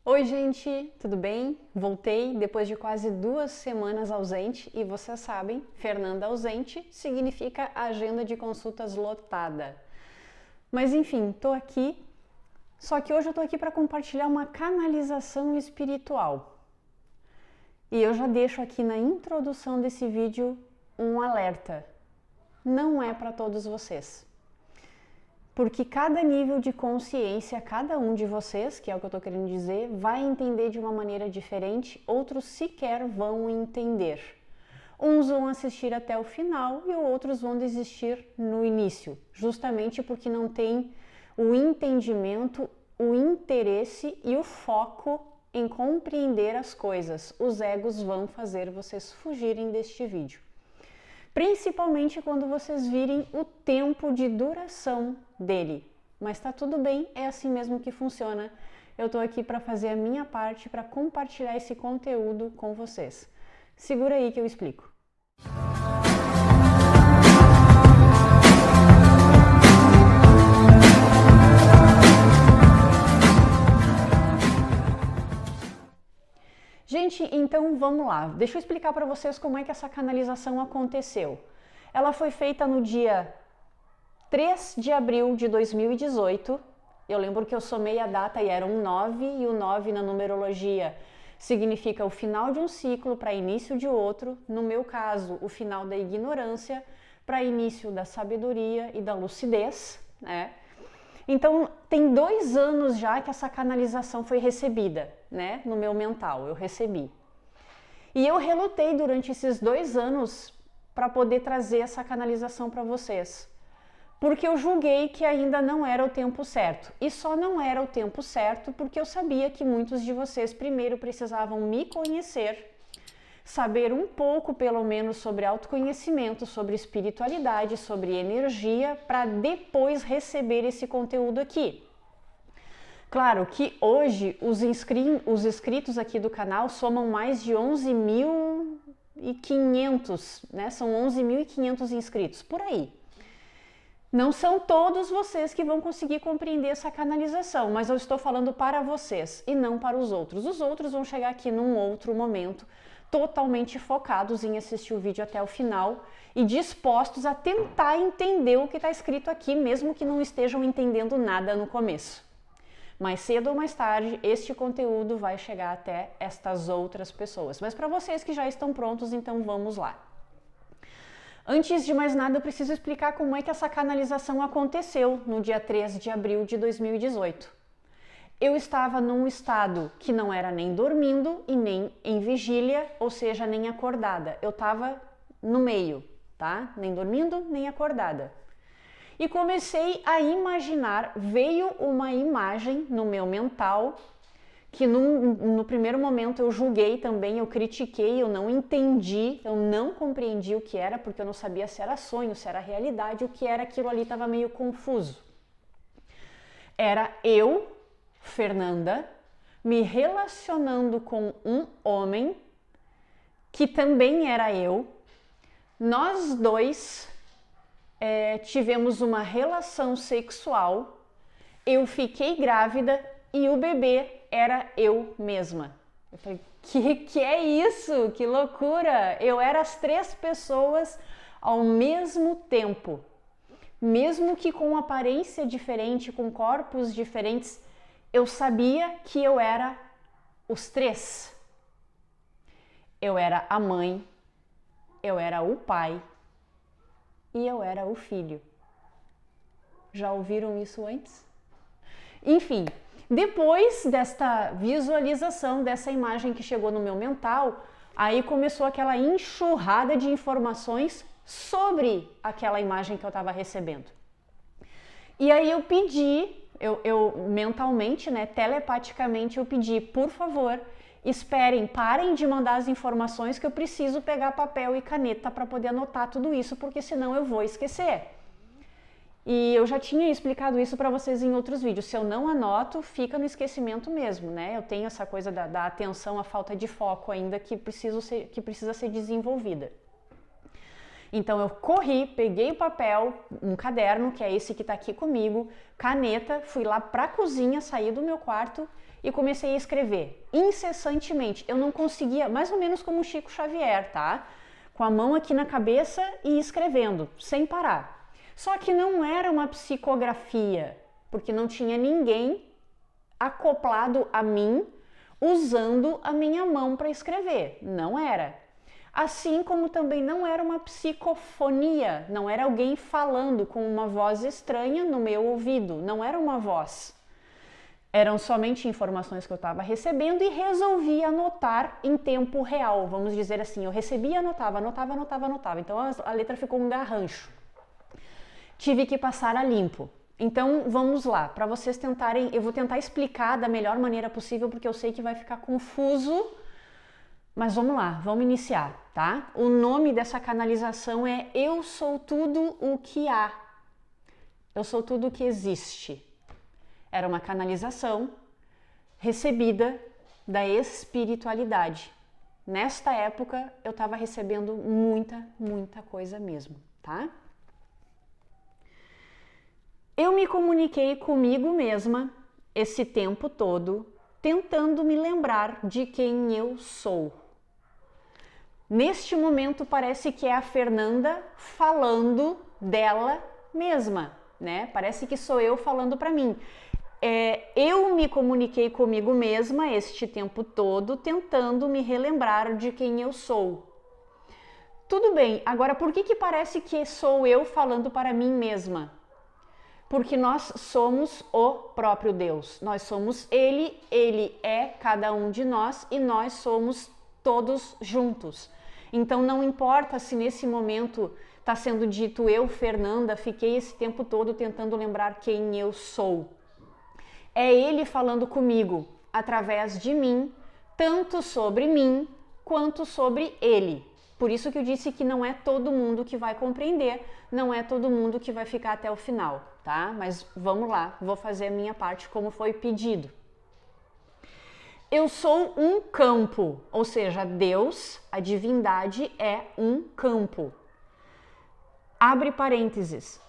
Oi, gente, tudo bem? Voltei depois de quase 2 semanas ausente e vocês sabem, Fernanda ausente significa agenda de consultas lotada. Mas enfim, tô aqui, só que hoje eu tô aqui para compartilhar uma canalização espiritual. E eu já deixo aqui na introdução desse vídeo um alerta. Não é para todos vocês. Porque cada nível de consciência, cada um de vocês, que é o que eu estou querendo dizer, vai entender de uma maneira diferente, outros sequer vão entender. Uns vão assistir até o final e outros vão desistir no início, justamente porque não tem o entendimento, o interesse e o foco em compreender as coisas. Os egos vão fazer vocês fugirem deste vídeo. Principalmente quando vocês virem o tempo de duração dele. Mas tá tudo bem, é assim mesmo que funciona. Eu tô aqui para fazer a minha parte, para compartilhar esse conteúdo com vocês. Segura aí que eu explico. Gente, então vamos lá. Deixa eu explicar para vocês como é que essa canalização aconteceu. Ela foi feita no dia 3 de abril de 2018. Eu lembro que eu somei a data e era um 9, e o 9 na numerologia significa o final de um ciclo para início de outro. No meu caso, o final da ignorância para início da sabedoria e da lucidez, né? Então, tem 2 anos já que essa canalização foi recebida, né? No meu mental, eu recebi. E eu relutei durante esses 2 anos para poder trazer essa canalização para vocês. Porque eu julguei que ainda não era o tempo certo. E só não era o tempo certo porque eu sabia que muitos de vocês primeiro precisavam me conhecer, saber um pouco pelo menos sobre autoconhecimento, sobre espiritualidade, sobre energia, para depois receber esse conteúdo aqui. Claro que hoje os inscritos aqui do canal somam mais de 11.500, né? São 11.500 inscritos, por aí. Não são todos vocês que vão conseguir compreender essa canalização, mas eu estou falando para vocês e não para os outros. Os outros vão chegar aqui num outro momento, totalmente focados em assistir o vídeo até o final e dispostos a tentar entender o que está escrito aqui, mesmo que não estejam entendendo nada no começo. Mais cedo ou mais tarde, este conteúdo vai chegar até estas outras pessoas. Mas para vocês que já estão prontos, então vamos lá. Antes de mais nada, eu preciso explicar como é que essa canalização aconteceu no dia 3 de abril de 2018. Eu estava num estado que não era nem dormindo e nem em vigília, ou seja, nem acordada. Eu estava no meio, tá? Nem dormindo, nem acordada. E comecei a imaginar, veio uma imagem no meu mental, que no primeiro momento eu julguei também, eu critiquei, eu não entendi, eu não compreendi o que era, porque eu não sabia se era sonho, se era realidade, o que era aquilo ali estava meio confuso. Era eu, Fernanda, me relacionando com um homem que também era eu. Nós dois tivemos uma relação sexual, eu fiquei grávida e o bebê era eu mesma. Eu falei, que é isso? Que loucura! Eu era as 3 pessoas ao mesmo tempo. Mesmo que com aparência diferente, com corpos diferentes, eu sabia que eu era os 3. Eu era a mãe, eu era o pai e eu era o filho. Já ouviram isso antes? Enfim, depois desta visualização, dessa imagem que chegou no meu mental, aí começou aquela enxurrada de informações sobre aquela imagem que eu estava recebendo. E aí eu pedi, eu mentalmente, né, telepaticamente eu pedi, por favor, esperem, parem de mandar as informações que eu preciso pegar papel e caneta para poder anotar tudo isso, porque senão eu vou esquecer. E eu já tinha explicado isso para vocês em outros vídeos. Se eu não anoto, fica no esquecimento mesmo, né? Eu tenho essa coisa da atenção, a falta de foco ainda que precisa ser desenvolvida. Então eu corri, peguei o papel, um caderno, que é esse que está aqui comigo, caneta, fui lá para a cozinha, saí do meu quarto e comecei a escrever incessantemente. Eu não conseguia, mais ou menos como o Chico Xavier, tá? Com a mão aqui na cabeça e escrevendo, sem parar. Só que não era uma psicografia, porque não tinha ninguém acoplado a mim usando a minha mão para escrever. Não era. Assim como também não era uma psicofonia, não era alguém falando com uma voz estranha no meu ouvido, não era uma voz. Eram somente informações que eu estava recebendo e resolvi anotar em tempo real, vamos dizer assim. Eu recebia, anotava. Então a letra ficou um garrancho. Tive que passar a limpo. Então vamos lá, para vocês tentarem, eu vou tentar explicar da melhor maneira possível, porque eu sei que vai ficar confuso. Mas vamos lá, vamos iniciar, tá? O nome dessa canalização é Eu Sou Tudo o que Há. Eu sou tudo o que existe. Era uma canalização recebida da espiritualidade. Nesta época, eu estava recebendo muita coisa mesmo, tá? Eu me comuniquei comigo mesma esse tempo todo, tentando me lembrar de quem eu sou. Neste momento parece que é a Fernanda falando dela mesma, né? Parece que sou eu falando para mim. Eu me comuniquei comigo mesma este tempo todo, tentando me relembrar de quem eu sou. Tudo bem, agora por que parece que sou eu falando para mim mesma? Porque nós somos o próprio Deus. Nós somos Ele, Ele é cada um de nós e nós somos todos juntos. Então não importa se nesse momento está sendo dito eu, Fernanda, fiquei esse tempo todo tentando lembrar quem eu sou. É Ele falando comigo, através de mim, tanto sobre mim quanto sobre Ele. Por isso que eu disse que não é todo mundo que vai compreender, não é todo mundo que vai ficar até o final, tá? Mas vamos lá, vou fazer a minha parte como foi pedido. Eu sou um campo, ou seja, Deus, a divindade é um campo. Abre parênteses,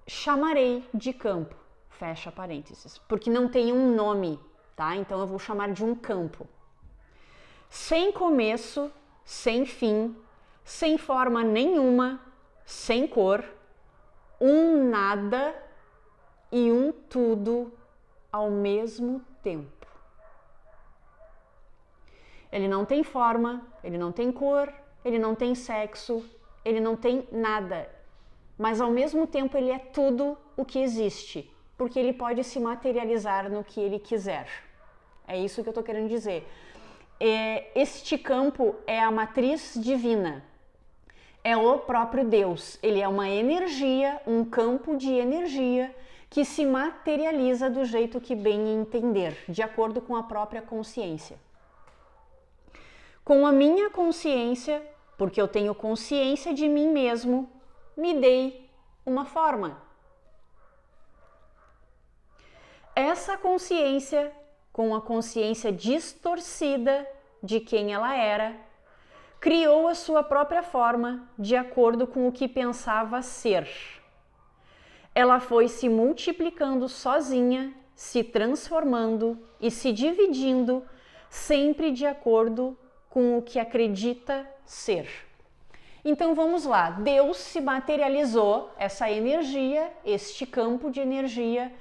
chamarei de campo, fecha parênteses, porque não tem um nome, tá? Então eu vou chamar de um campo. Sem começo, sem fim, sem forma nenhuma, sem cor, um nada e um tudo ao mesmo tempo. Ele não tem forma, ele não tem cor, ele não tem sexo, ele não tem nada. Mas ao mesmo tempo ele é tudo o que existe, porque ele pode se materializar no que ele quiser. É isso que eu estou querendo dizer. Este campo é a matriz divina, é o próprio Deus. Ele é uma energia, um campo de energia que se materializa do jeito que bem entender, de acordo com a própria consciência. Com a minha consciência, porque eu tenho consciência de mim mesmo, me dei uma forma. Essa consciência, com a consciência distorcida de quem ela era, criou a sua própria forma de acordo com o que pensava ser. Ela foi se multiplicando sozinha, se transformando e se dividindo, sempre de acordo com o que acredita ser. Então vamos lá, Deus se materializou, essa energia, este campo de energia,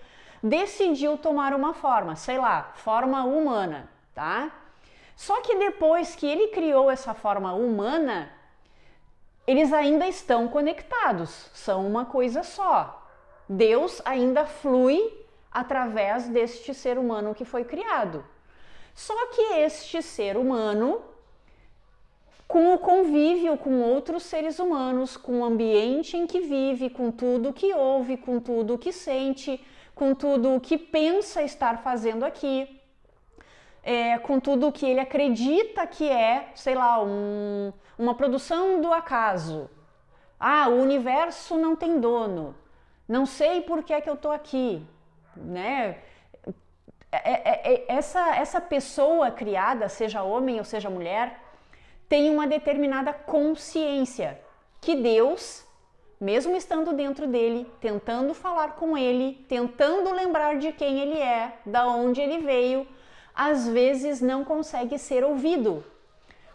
decidiu tomar uma forma, sei lá, forma humana, tá? Só que depois que ele criou essa forma humana, eles ainda estão conectados, são uma coisa só. Deus ainda flui através deste ser humano que foi criado. Só que este ser humano, com o convívio com outros seres humanos, com o ambiente em que vive, com tudo que ouve, com tudo que sente, com tudo o que pensa estar fazendo aqui, com tudo o que ele acredita que é, sei lá, uma produção do acaso. Ah, o universo não tem dono, não sei por que é que eu tô aqui, né? Essa pessoa criada, seja homem ou seja mulher, tem uma determinada consciência que Deus, mesmo estando dentro dele, tentando falar com ele, tentando lembrar de quem ele é, da onde ele veio, às vezes não consegue ser ouvido,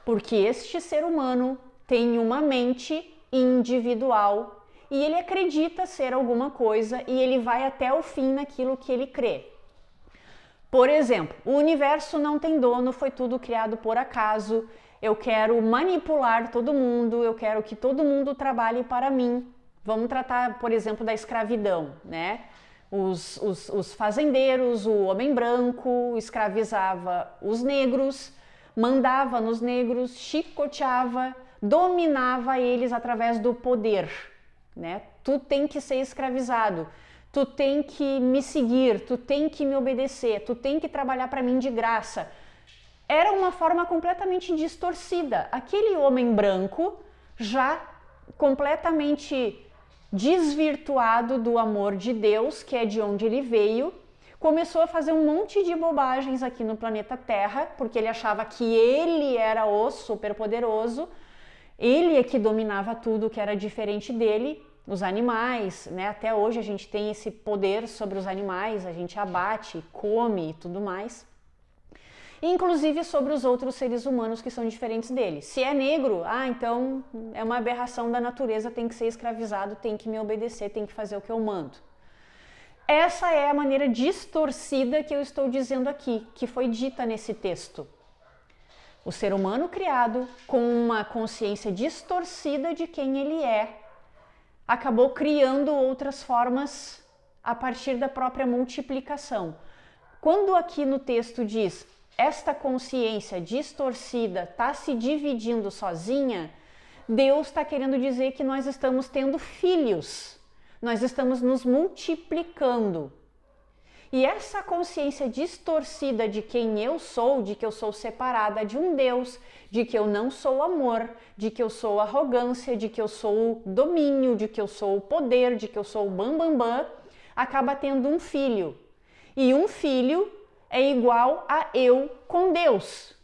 porque este ser humano tem uma mente individual e ele acredita ser alguma coisa e ele vai até o fim naquilo que ele crê. Por exemplo, o universo não tem dono, foi tudo criado por acaso, eu quero manipular todo mundo, eu quero que todo mundo trabalhe para mim. Vamos tratar, por exemplo, da escravidão, né? Os fazendeiros, o homem branco escravizava os negros, mandava nos negros, chicoteava, dominava eles através do poder, né? Tu tem que ser escravizado, tu tem que me seguir, tu tem que me obedecer, tu tem que trabalhar para mim de graça. Era uma forma completamente distorcida. Aquele homem branco, já completamente desvirtuado do amor de Deus, que é de onde ele veio, começou a fazer um monte de bobagens aqui no planeta Terra, porque ele achava que ele era o superpoderoso, ele é que dominava tudo que era diferente dele, os animais, né? Até hoje a gente tem esse poder sobre os animais, a gente abate, come e tudo mais. Inclusive sobre os outros seres humanos que são diferentes dele. Se é negro, então é uma aberração da natureza, tem que ser escravizado, tem que me obedecer, tem que fazer o que eu mando. Essa é a maneira distorcida que eu estou dizendo aqui, que foi dita nesse texto. O ser humano criado com uma consciência distorcida de quem ele é, acabou criando outras formas a partir da própria multiplicação. Quando aqui no texto diz esta consciência distorcida está se dividindo sozinha, Deus está querendo dizer que nós estamos tendo filhos, nós estamos nos multiplicando. E essa consciência distorcida de quem eu sou, de que eu sou separada de um Deus, de que eu não sou amor, de que eu sou arrogância, de que eu sou domínio, de que eu sou poder, de que eu sou bambambam, acaba tendo um filho. E um filho é igual a eu com Deus.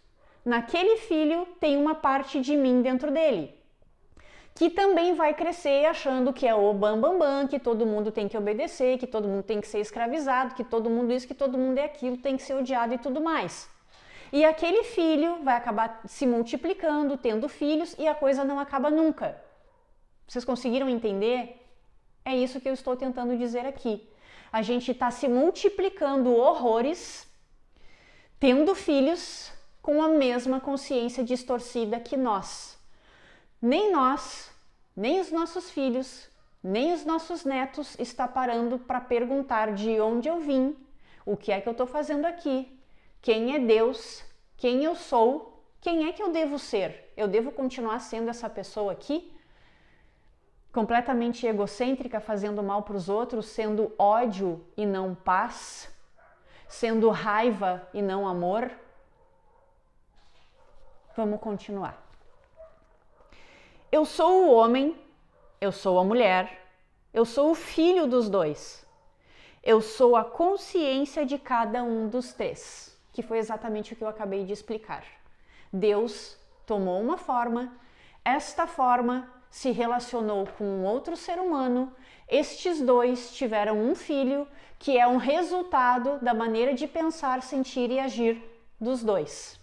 Naquele filho tem uma parte de mim dentro dele, que também vai crescer achando que é o bambambam, que todo mundo tem que obedecer, que todo mundo tem que ser escravizado, que todo mundo isso, que todo mundo é aquilo, tem que ser odiado e tudo mais. E aquele filho vai acabar se multiplicando, tendo filhos, e a coisa não acaba nunca. Vocês conseguiram entender? É isso que eu estou tentando dizer aqui. A gente está se multiplicando horrores, tendo filhos com a mesma consciência distorcida que nós. Nem nós, nem os nossos filhos, nem os nossos netos está parando para perguntar de onde eu vim, o que é que eu estou fazendo aqui, quem é Deus, quem eu sou, quem é que eu devo ser. Eu devo continuar sendo essa pessoa aqui? Completamente egocêntrica, fazendo mal para os outros, sendo ódio e não paz, sendo raiva e não amor? Vamos continuar. Eu sou o homem, eu sou a mulher, eu sou o filho dos dois. Eu sou a consciência de cada um dos três, que foi exatamente o que eu acabei de explicar. Deus tomou uma forma, esta forma se relacionou com um outro ser humano, estes dois tiveram um filho, que é um resultado da maneira de pensar, sentir e agir dos dois.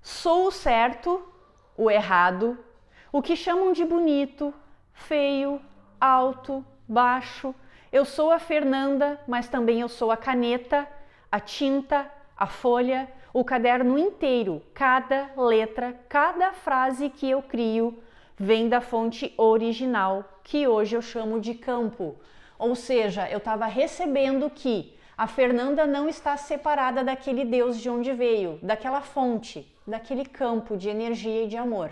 Sou o certo, o errado, o que chamam de bonito, feio, alto, baixo. Eu sou a Fernanda, mas também eu sou a caneta, a tinta, a folha, o caderno inteiro. Cada letra, cada frase que eu crio vem da fonte original, que hoje eu chamo de campo. Ou seja, eu estava recebendo que a Fernanda não está separada daquele Deus de onde veio, daquela fonte, daquele campo de energia e de amor.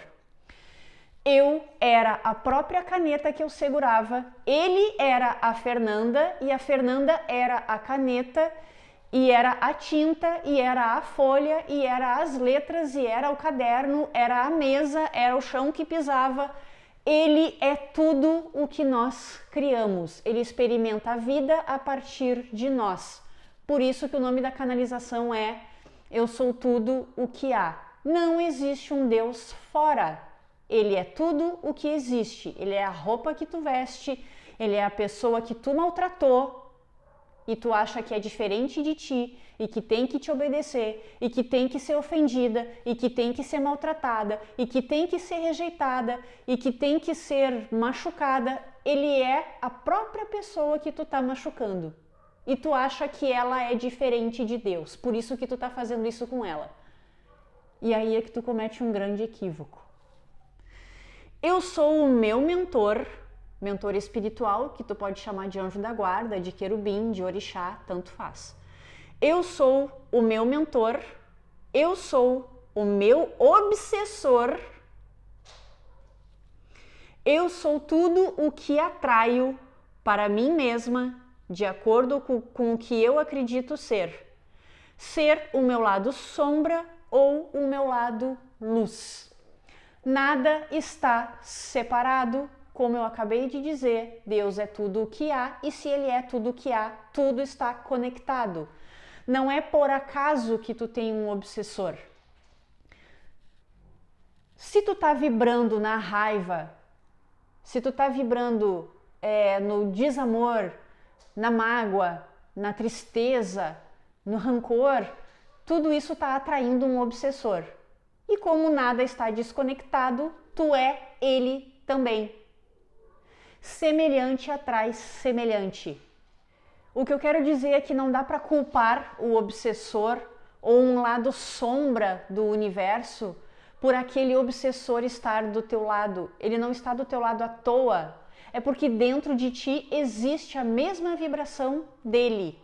Eu era a própria caneta que eu segurava, ele era a Fernanda e a Fernanda era a caneta e era a tinta e era a folha e era as letras e era o caderno, era a mesa, era o chão que pisava. Ele é tudo o que nós criamos, ele experimenta a vida a partir de nós. Por isso que o nome da canalização é Eu sou tudo o que há. Não existe um Deus fora. Ele é tudo o que existe. Ele é a roupa que tu veste, ele é a pessoa que tu maltratou, e tu acha que é diferente de ti e que tem que te obedecer e que tem que ser ofendida e que tem que ser maltratada e que tem que ser rejeitada e que tem que ser machucada, ele é a própria pessoa que tu tá machucando. E tu acha que ela é diferente de Deus, por isso que tu tá fazendo isso com ela. E aí é que tu comete um grande equívoco. Eu sou o meu mentor espiritual, que tu pode chamar de anjo da guarda, de querubim, de orixá, tanto faz. Eu sou o meu mentor, eu sou o meu obsessor, eu sou tudo o que atraio para mim mesma, de acordo com o que eu acredito ser. Ser o meu lado sombra ou o meu lado luz. Nada está separado, como eu acabei de dizer, Deus é tudo o que há, e se Ele é tudo o que há, tudo está conectado. Não é por acaso que tu tem um obsessor. Se tu tá vibrando na raiva, se tu tá vibrando no desamor, na mágoa, na tristeza, no rancor, tudo isso está atraindo um obsessor. E como nada está desconectado, tu é ele também. Semelhante atrai semelhante. O que eu quero dizer é que não dá para culpar o obsessor ou um lado sombra do universo por aquele obsessor estar do teu lado. Ele não está do teu lado à toa. É porque dentro de ti existe a mesma vibração dele.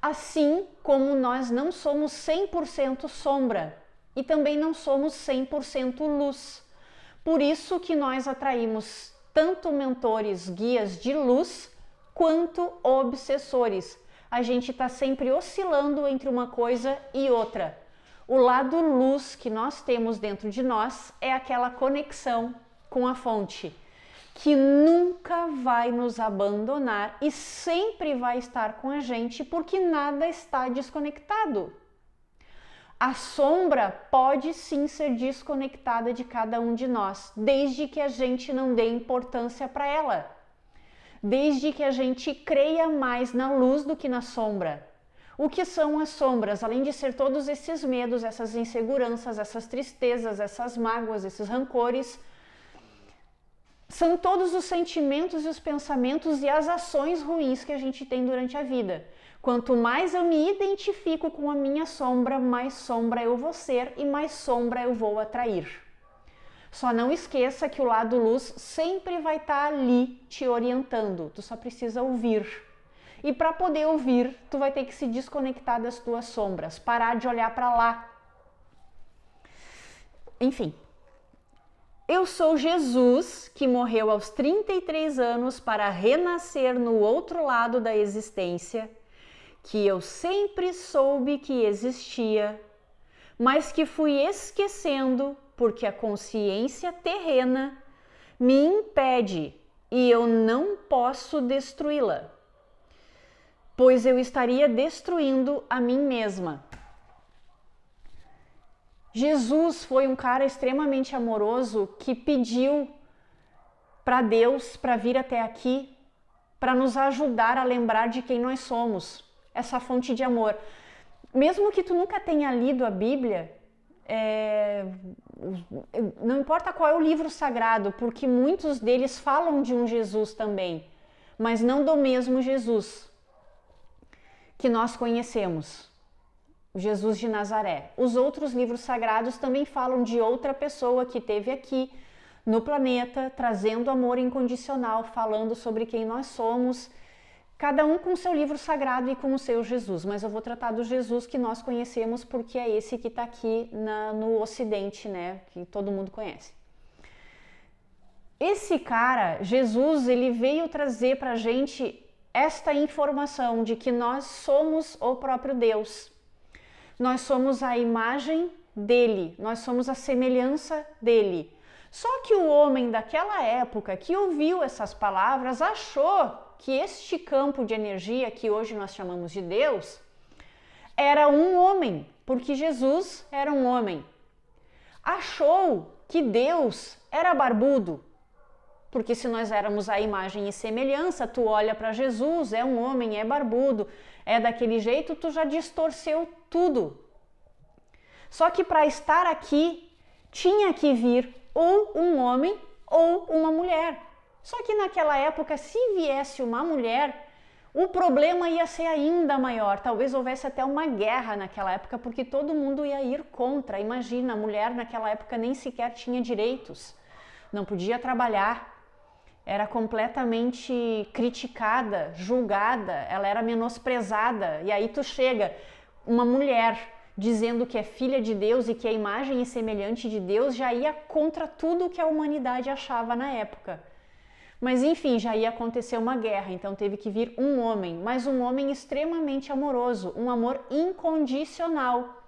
Assim como nós não somos 100% sombra e também não somos 100% luz. Por isso que nós atraímos tanto mentores, guias de luz, quanto obsessores. A gente está sempre oscilando entre uma coisa e outra. O lado luz que nós temos dentro de nós é aquela conexão com a fonte, que nunca vai nos abandonar e sempre vai estar com a gente, porque nada está desconectado. A sombra pode sim ser desconectada de cada um de nós, desde que a gente não dê importância para ela. Desde que a gente creia mais na luz do que na sombra. O que são as sombras? Além de ser todos esses medos, essas inseguranças, essas tristezas, essas mágoas, esses rancores, são todos os sentimentos e os pensamentos e as ações ruins que a gente tem durante a vida. Quanto mais eu me identifico com a minha sombra, mais sombra eu vou ser e mais sombra eu vou atrair. Só não esqueça que o lado luz sempre vai estar ali te orientando, tu só precisa ouvir. E para poder ouvir, tu vai ter que se desconectar das tuas sombras, parar de olhar para lá. Enfim. Eu sou Jesus, que morreu aos 33 anos para renascer no outro lado da existência, que eu sempre soube que existia, mas que fui esquecendo porque a consciência terrena me impede e eu não posso destruí-la, pois eu estaria destruindo a mim mesma. Jesus foi um cara extremamente amoroso que pediu para Deus para vir até aqui, para nos ajudar a lembrar de quem nós somos, essa fonte de amor. Mesmo que tu nunca tenha lido a Bíblia, não importa qual é o livro sagrado, porque muitos deles falam de um Jesus também, mas não do mesmo Jesus que nós conhecemos. Jesus de Nazaré. Os outros livros sagrados também falam de outra pessoa que esteve aqui no planeta, trazendo amor incondicional, falando sobre quem nós somos, cada um com seu livro sagrado e com o seu Jesus. Mas eu vou tratar do Jesus que nós conhecemos, porque é esse que está aqui no Ocidente, né? Que todo mundo conhece. Esse cara, Jesus, ele veio trazer para a gente esta informação de que nós somos o próprio Deus. Nós somos a imagem dele, nós somos a semelhança dele. Só que o homem daquela época que ouviu essas palavras achou que este campo de energia que hoje nós chamamos de Deus era um homem, porque Jesus era um homem. Achou que Deus era barbudo. Porque se nós éramos a imagem e semelhança, tu olha para Jesus, é um homem, é barbudo, é daquele jeito, tu já distorceu tudo. Só que para estar aqui, tinha que vir ou um homem ou uma mulher. Só que naquela época, se viesse uma mulher, o problema ia ser ainda maior. Talvez houvesse até uma guerra naquela época, porque todo mundo ia ir contra. Imagina, a mulher naquela época nem sequer tinha direitos, não podia trabalhar, era completamente criticada, julgada, ela era menosprezada. E aí tu chega, uma mulher dizendo que é filha de Deus e que é imagem e semelhante de Deus, já ia contra tudo o que a humanidade achava na época. Mas enfim, já ia acontecer uma guerra, então teve que vir um homem, mas um homem extremamente amoroso, um amor incondicional,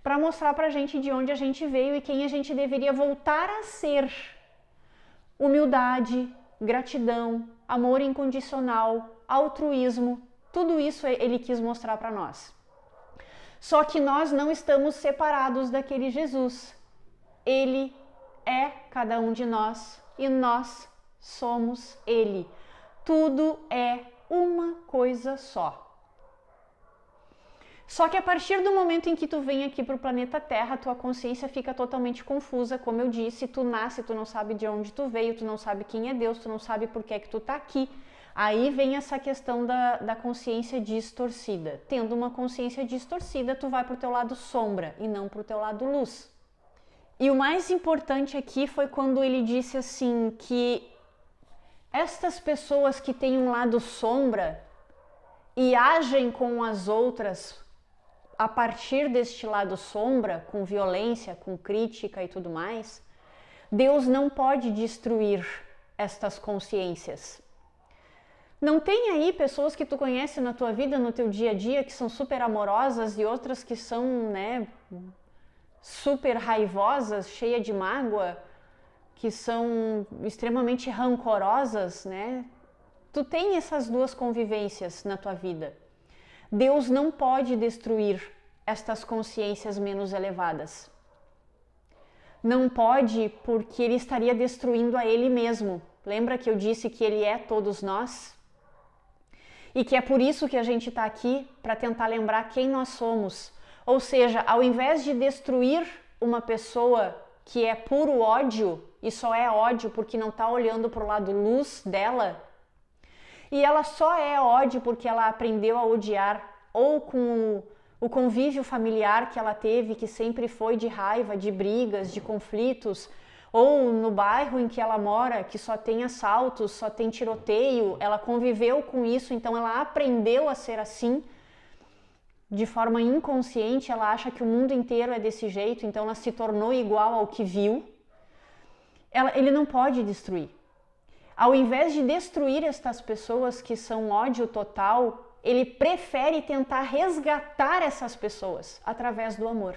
para mostrar pra gente de onde a gente veio e quem a gente deveria voltar a ser. Humildade, gratidão, amor incondicional, altruísmo, tudo isso ele quis mostrar para nós. Só que nós não estamos separados daquele Jesus. Ele é cada um de nós e nós somos ele. Tudo é uma coisa só. Só que a partir do momento em que tu vem aqui para o planeta Terra, tua consciência fica totalmente confusa, como eu disse, tu nasce, tu não sabe de onde tu veio, tu não sabe quem é Deus, tu não sabe por que é que tu tá aqui. Aí vem essa questão da consciência distorcida. Tendo uma consciência distorcida, tu vai pro teu lado sombra e não pro teu lado luz. E o mais importante aqui foi quando ele disse assim que estas pessoas que têm um lado sombra e agem com as outras a partir deste lado sombra, com violência, com crítica e tudo mais, Deus não pode destruir estas consciências. Não tem aí pessoas que tu conhece na tua vida, no teu dia a dia, que são super amorosas e outras que são, né, super raivosas, cheias de mágoa, que são extremamente rancorosas, né? Tu tem essas duas convivências na tua vida. Deus não pode destruir estas consciências menos elevadas. Não pode, porque ele estaria destruindo a ele mesmo. Lembra que eu disse que ele é todos nós? E que é por isso que a gente está aqui, para tentar lembrar quem nós somos. Ou seja, ao invés de destruir uma pessoa que é puro ódio, e só é ódio porque não está olhando para o lado luz dela, e ela só é ódio porque ela aprendeu a odiar, ou com o convívio familiar que ela teve, que sempre foi de raiva, de brigas, de conflitos, ou no bairro em que ela mora, que só tem assaltos, só tem tiroteio, ela conviveu com isso, então ela aprendeu a ser assim, de forma inconsciente, ela acha que o mundo inteiro é desse jeito, então ela se tornou igual ao que viu. Ele não pode destruir. Ao invés de destruir estas pessoas que são ódio total, ele prefere tentar resgatar essas pessoas através do amor.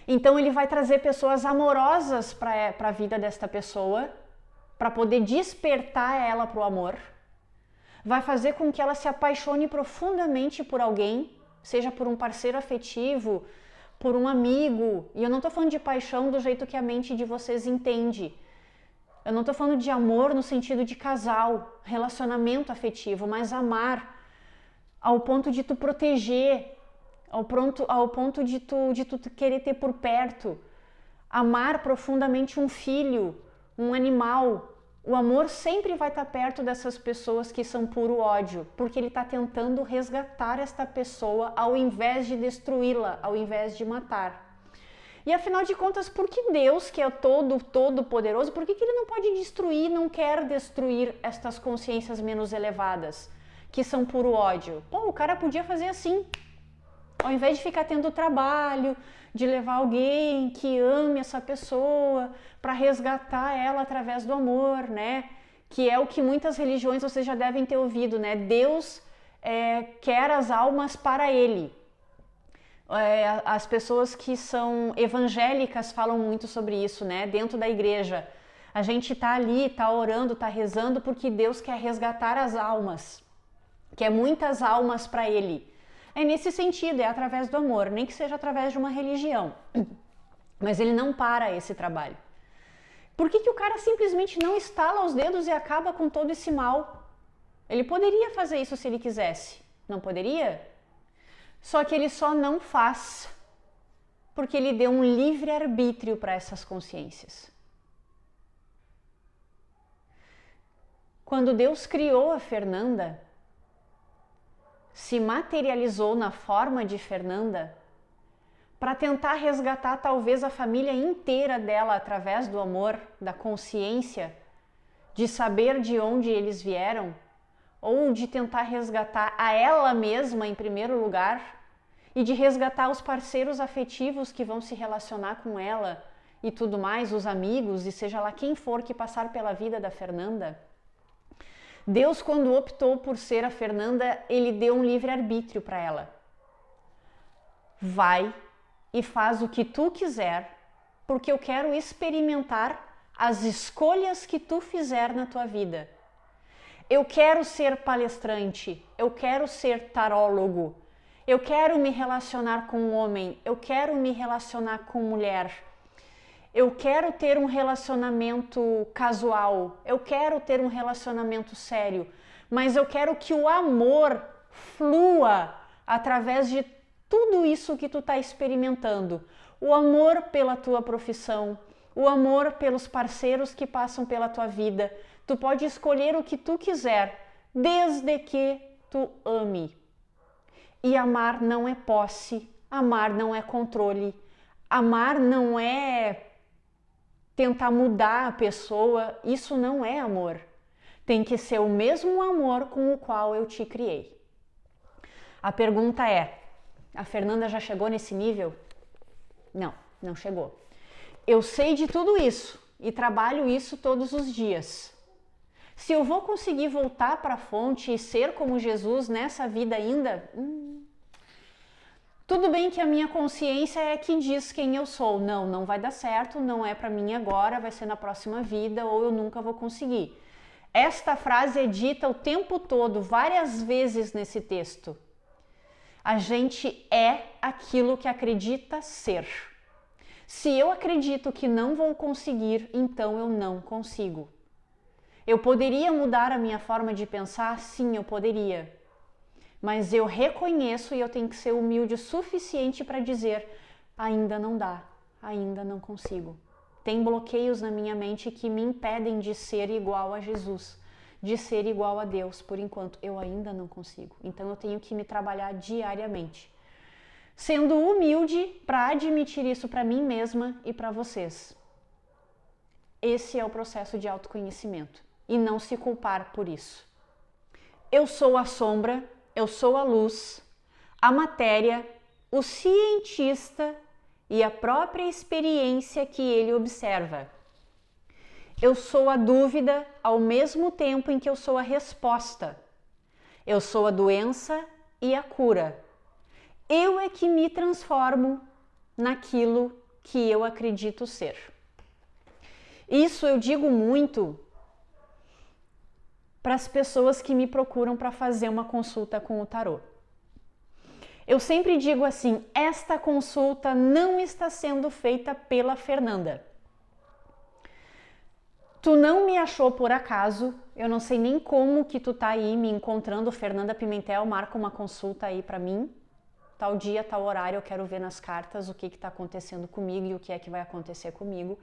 Então ele vai trazer pessoas amorosas para a vida desta pessoa, para poder despertar ela para o amor. Vai fazer com que ela se apaixone profundamente por alguém, seja por um parceiro afetivo, por um amigo. E eu não estou falando de paixão do jeito que a mente de vocês entende. Eu não estou falando de amor no sentido de casal, relacionamento afetivo, mas amar ao ponto de tu proteger, ao ponto de tu querer ter por perto. Amar profundamente um filho, um animal. O amor sempre vai estar perto dessas pessoas que são puro ódio, porque ele está tentando resgatar esta pessoa ao invés de destruí-la, ao invés de matar. E afinal de contas, por que Deus, que é todo poderoso, por que ele não pode destruir, não quer destruir estas consciências menos elevadas, que são puro ódio? Pô, o cara podia fazer assim. Ao invés de ficar tendo trabalho, de levar alguém que ame essa pessoa, para resgatar ela através do amor, né? Que é o que muitas religiões vocês já devem ter ouvido, né? Deus quer as almas para ele. As pessoas que são evangélicas falam muito sobre isso, né? Dentro da igreja. A gente tá ali, tá orando, tá rezando porque Deus quer resgatar as almas. Quer muitas almas para ele. É nesse sentido, é através do amor, nem que seja através de uma religião. Mas ele não para esse trabalho. Por que o cara simplesmente não estala os dedos e acaba com todo esse mal? Ele poderia fazer isso se ele quisesse, não poderia? Só que ele só não faz porque ele deu um livre-arbítrio para essas consciências. Quando Deus criou a Fernanda, se materializou na forma de Fernanda para tentar resgatar talvez a família inteira dela através do amor, da consciência, de saber de onde eles vieram, ou de tentar resgatar a ela mesma em primeiro lugar, e de resgatar os parceiros afetivos que vão se relacionar com ela e tudo mais, os amigos e seja lá quem for que passar pela vida da Fernanda. Deus, quando optou por ser a Fernanda, ele deu um livre-arbítrio para ela. Vai e faz o que tu quiser, porque eu quero experimentar as escolhas que tu fizer na tua vida. Eu quero ser palestrante, eu quero ser tarólogo, eu quero me relacionar com homem, eu quero me relacionar com mulher, eu quero ter um relacionamento casual, eu quero ter um relacionamento sério, mas eu quero que o amor flua através de tudo isso que tu está experimentando. O amor pela tua profissão, o amor pelos parceiros que passam pela tua vida. Tu pode escolher o que tu quiser, desde que tu ame. E amar não é posse, amar não é controle, amar não é tentar mudar a pessoa, isso não é amor. Tem que ser o mesmo amor com o qual eu te criei. A pergunta é, a Fernanda já chegou nesse nível? Não, não chegou. Eu sei de tudo isso e trabalho isso todos os dias. Se eu vou conseguir voltar para a fonte e ser como Jesus nessa vida ainda, tudo bem que a minha consciência é que diz quem eu sou. Não, não vai dar certo, não é para mim agora, vai ser na próxima vida ou eu nunca vou conseguir. Esta frase é dita o tempo todo, várias vezes nesse texto. A gente é aquilo que acredita ser. Se eu acredito que não vou conseguir, então eu não consigo. Eu poderia mudar a minha forma de pensar? Sim, eu poderia. Mas eu reconheço e eu tenho que ser humilde o suficiente para dizer, ainda não dá, ainda não consigo. Tem bloqueios na minha mente que me impedem de ser igual a Jesus, de ser igual a Deus. Por enquanto, eu ainda não consigo. Então eu tenho que me trabalhar diariamente. Sendo humilde para admitir isso para mim mesma e para vocês. Esse é o processo de autoconhecimento. E não se culpar por isso. Eu sou a sombra, eu sou a luz, a matéria, o cientista e a própria experiência que ele observa. Eu sou a dúvida ao mesmo tempo em que eu sou a resposta. Eu sou a doença e a cura. Eu é que me transformo naquilo que eu acredito ser. Isso eu digo muito para as pessoas que me procuram para fazer uma consulta com o tarô. Eu sempre digo assim, esta consulta não está sendo feita pela Fernanda. Tu não me achou por acaso, eu não sei nem como que tu tá aí me encontrando, Fernanda Pimentel, marca uma consulta aí para mim. Tal dia, tal horário, eu quero ver nas cartas o que está acontecendo comigo e o que é que vai acontecer comigo.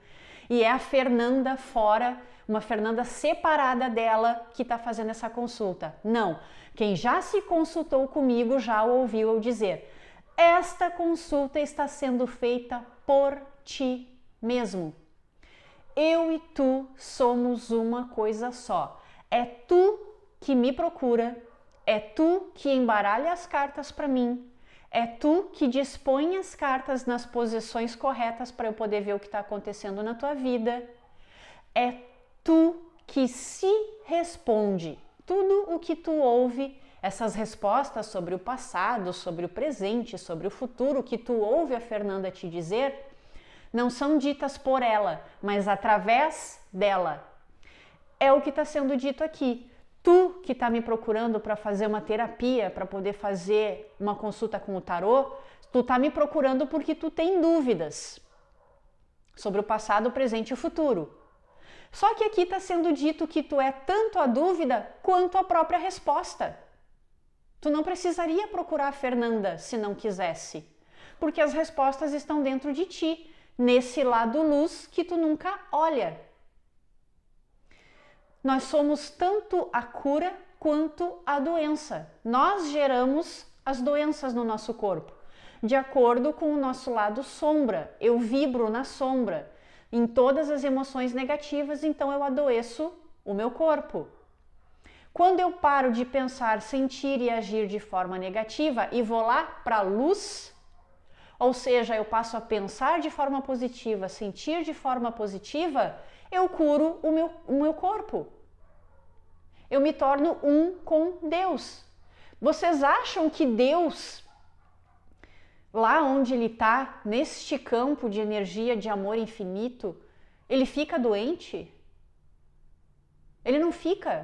E é a Fernanda fora, uma Fernanda separada dela que está fazendo essa consulta. Não, quem já se consultou comigo já ouviu eu dizer, esta consulta está sendo feita por ti mesmo. Eu e tu somos uma coisa só. É tu que me procura, é tu que embaralha as cartas para mim, é tu que dispõe as cartas nas posições corretas para eu poder ver o que está acontecendo na tua vida. É tu que se responde. Tudo o que tu ouve, essas respostas sobre o passado, sobre o presente, sobre o futuro, que tu ouve a Fernanda te dizer, não são ditas por ela, mas através dela. É o que está sendo dito aqui. Tu que está me procurando para fazer uma terapia, para poder fazer uma consulta com o tarô, tu está me procurando porque tu tem dúvidas sobre o passado, o presente e o futuro. Só que aqui está sendo dito que tu é tanto a dúvida quanto a própria resposta. Tu não precisaria procurar a Fernanda se não quisesse, porque as respostas estão dentro de ti, nesse lado luz que tu nunca olha. Nós somos tanto a cura quanto a doença. Nós geramos as doenças no nosso corpo, de acordo com o nosso lado sombra. Eu vibro na sombra, em todas as emoções negativas, então eu adoeço o meu corpo. Quando eu paro de pensar, sentir e agir de forma negativa e vou lá para a luz, ou seja, eu passo a pensar de forma positiva, sentir de forma positiva, eu curo o meu corpo. Eu me torno um com Deus. Vocês acham que Deus, lá onde Ele está, neste campo de energia, de amor infinito, Ele fica doente? Ele não fica.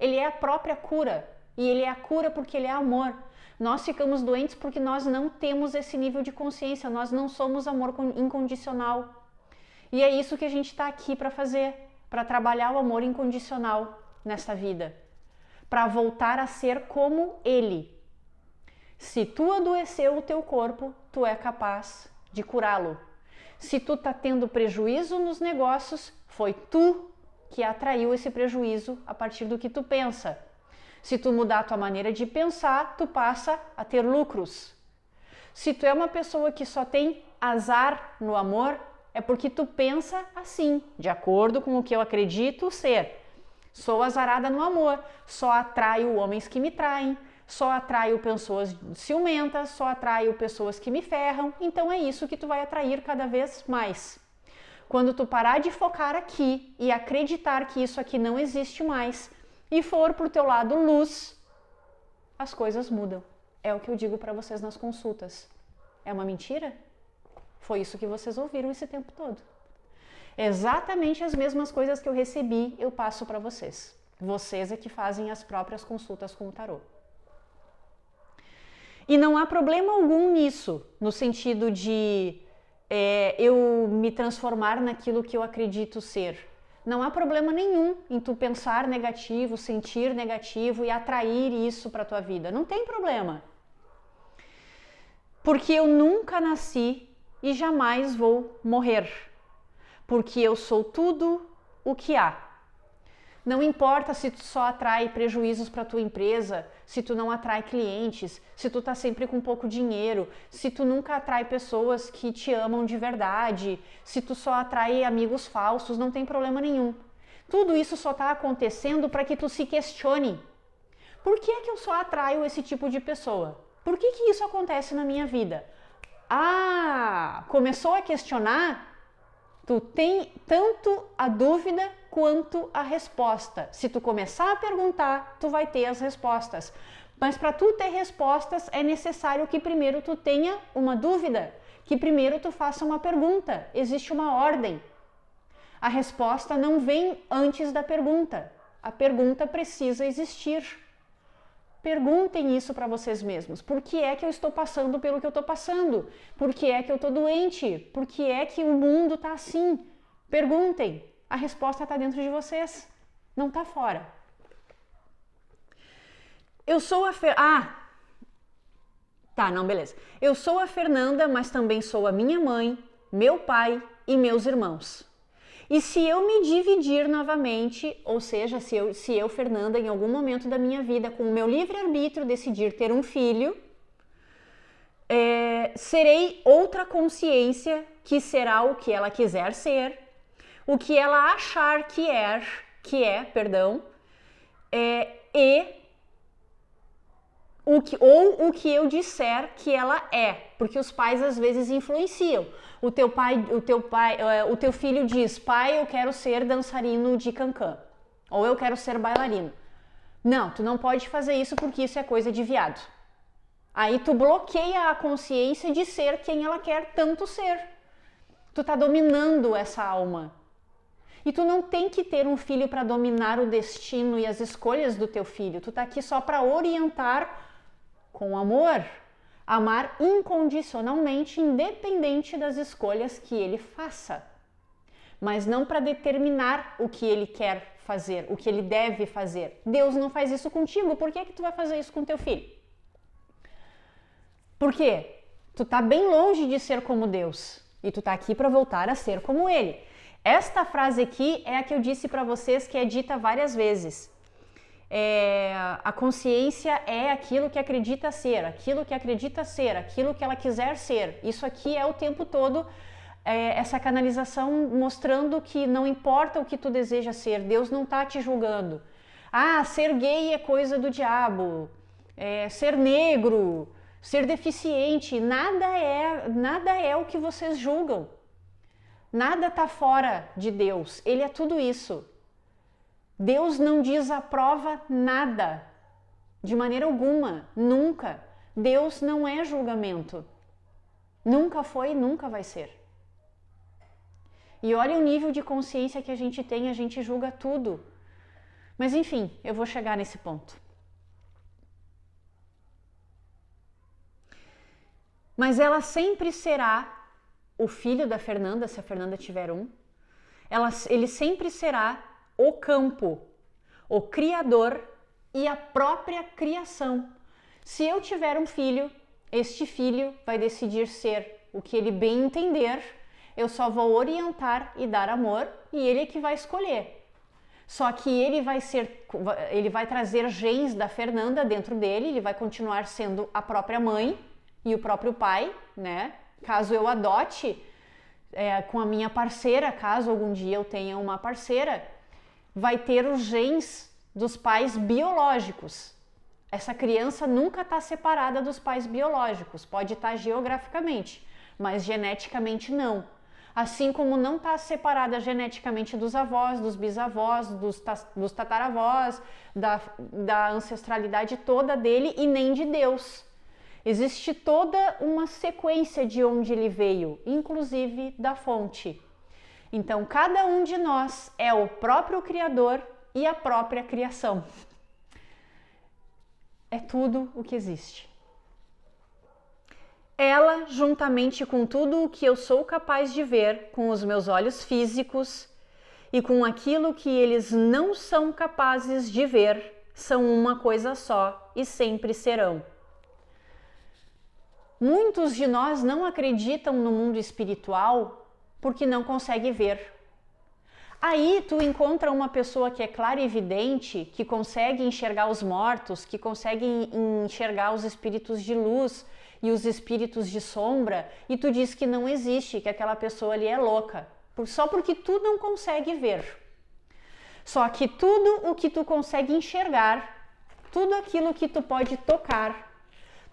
Ele é a própria cura. E Ele é a cura porque Ele é amor. Nós ficamos doentes porque nós não temos esse nível de consciência. Nós não somos amor incondicional. E é isso que a gente está aqui para fazer. Para trabalhar o amor incondicional nesta vida. Para voltar a ser como Ele. Se tu adoeceu o teu corpo, tu é capaz de curá-lo. Se tu está tendo prejuízo nos negócios, foi tu que atraiu esse prejuízo a partir do que tu pensa. Se tu mudar a tua maneira de pensar, tu passa a ter lucros. Se tu é uma pessoa que só tem azar no amor, é porque tu pensa assim, de acordo com o que eu acredito ser. Sou azarada no amor, só atraio homens que me traem, só atraio pessoas ciumentas, só atraio pessoas que me ferram, então é isso que tu vai atrair cada vez mais. Quando tu parar de focar aqui e acreditar que isso aqui não existe mais e for pro teu lado luz, as coisas mudam. É o que eu digo para vocês nas consultas. É uma mentira? Foi isso que vocês ouviram esse tempo todo. Exatamente as mesmas coisas que eu recebi, eu passo para vocês. Vocês é que fazem as próprias consultas com o tarô. E não há problema algum nisso, no sentido de eu me transformar naquilo que eu acredito ser. Não há problema nenhum em tu pensar negativo, sentir negativo e atrair isso para a tua vida. Não tem problema. Porque eu nunca nasci e jamais vou morrer. Porque eu sou tudo o que há. Não importa se tu só atrai prejuízos para tua empresa, se tu não atrai clientes, se tu tá sempre com pouco dinheiro, se tu nunca atrai pessoas que te amam de verdade, se tu só atrai amigos falsos, não tem problema nenhum. Tudo isso só tá acontecendo para que tu se questione. Por que é que eu só atraio esse tipo de pessoa? Por que que isso acontece na minha vida? Ah, começou a questionar? Tu tem tanto a dúvida quanto a resposta. Se tu começar a perguntar, tu vai ter as respostas. Mas para tu ter respostas, é necessário que primeiro tu tenha uma dúvida, que primeiro tu faça uma pergunta. Existe uma ordem. A resposta não vem antes da pergunta. A pergunta precisa existir. Perguntem isso para vocês mesmos. Por que é que eu estou passando pelo que eu estou passando? Por que é que eu estou doente? Por que é que o mundo está assim? Perguntem. A resposta está dentro de vocês. Não está fora. Eu sou a beleza. Eu sou a Fernanda, mas também sou a minha mãe, meu pai e meus irmãos. E se eu me dividir novamente, ou seja, se eu, Fernanda, em algum momento da minha vida, com o meu livre-arbítrio, decidir ter um filho, serei outra consciência que será o que ela quiser ser, o que ela achar que é, o que eu disser que ela é, porque os pais às vezes influenciam. O teu filho diz: pai, eu quero ser dançarino de cancan, ou eu quero ser bailarino. Não, tu não pode fazer isso porque isso é coisa de viado. Aí tu bloqueia a consciência de ser quem ela quer tanto ser. Tu tá dominando essa alma. E tu não tem que ter um filho para dominar o destino e as escolhas do teu filho. Tu tá aqui só para orientar com amor. Amar incondicionalmente, independente das escolhas que ele faça. mas não para determinar o que ele quer fazer, o que ele deve fazer. Deus não faz isso contigo, por que tu vai fazer isso com teu filho? Por quê? Tu tá bem longe de ser como Deus e tu tá aqui para voltar a ser como Ele. Esta frase aqui é a que eu disse para vocês, que é dita várias vezes. A consciência é aquilo que acredita ser, aquilo que acredita ser, aquilo que ela quiser ser. Isso aqui é o tempo todo essa canalização mostrando que não importa o que tu deseja ser, Deus não tá te julgando. Ah, ser gay é coisa do diabo, ser negro, ser deficiente, nada é o que vocês julgam. Nada está fora de Deus, Ele é tudo isso. Deus não desaprova nada, de maneira alguma, nunca. Deus não é julgamento. Nunca foi e nunca vai ser. E olha o nível de consciência que a gente tem, a gente julga tudo. Mas enfim, eu vou chegar nesse ponto. Mas ela sempre será o filho da Fernanda, se a Fernanda tiver um. Ele sempre será o campo, o criador e a própria criação. Se eu tiver um filho, este filho vai decidir ser o que ele bem entender. Eu só vou orientar e dar amor e ele é que vai escolher. Só que ele vai trazer genes da Fernanda dentro dele, ele vai continuar sendo a própria mãe e o próprio pai, né? Caso eu adote com a minha parceira, caso algum dia eu tenha uma parceira, vai ter os genes dos pais biológicos. Essa criança nunca está separada dos pais biológicos, pode estar geograficamente, mas geneticamente não. Assim como não está separada geneticamente dos avós, dos bisavós, dos tataravós, da ancestralidade toda dele e nem de Deus. Existe toda uma sequência de onde ele veio, inclusive da fonte. Então, cada um de nós é o próprio Criador e a própria criação. É tudo o que existe. Ela, juntamente com tudo o que eu sou capaz de ver com os meus olhos físicos e com aquilo que eles não são capazes de ver, são uma coisa só e sempre serão. Muitos de nós não acreditam no mundo espiritual porque não conseguem ver. Aí tu encontra uma pessoa que é clarividente, que consegue enxergar os mortos, que consegue enxergar os espíritos de luz e os espíritos de sombra, e tu diz que não existe, que aquela pessoa ali é louca, só porque tu não consegue ver. Só que tudo o que tu consegue enxergar, tudo aquilo que tu pode tocar,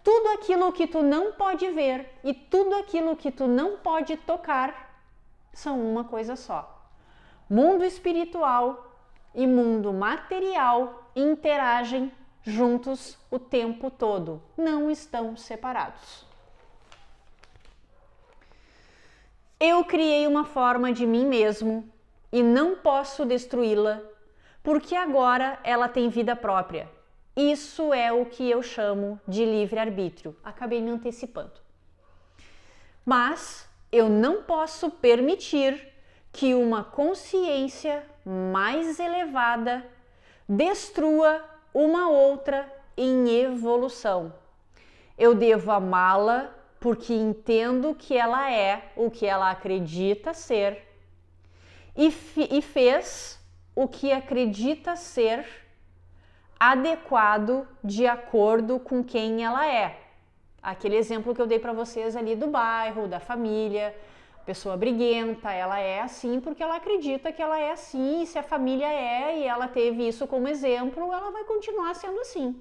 tudo aquilo que tu não pode ver e tudo aquilo que tu não pode tocar são uma coisa só. Mundo espiritual e mundo material interagem juntos o tempo todo, não estão separados. Eu criei uma forma de mim mesmo e não posso destruí-la, porque agora ela tem vida própria. Isso é o que eu chamo de livre-arbítrio. Acabei me antecipando. Mas eu não posso permitir que uma consciência mais elevada destrua uma outra em evolução. Eu devo amá-la porque entendo que ela é o que ela acredita ser e fez o que acredita ser adequado de acordo com quem ela é. Aquele exemplo que eu dei para vocês ali do bairro, da família, pessoa briguenta, ela é assim porque ela acredita que ela é assim, e se a família e ela teve isso como exemplo, ela vai continuar sendo assim.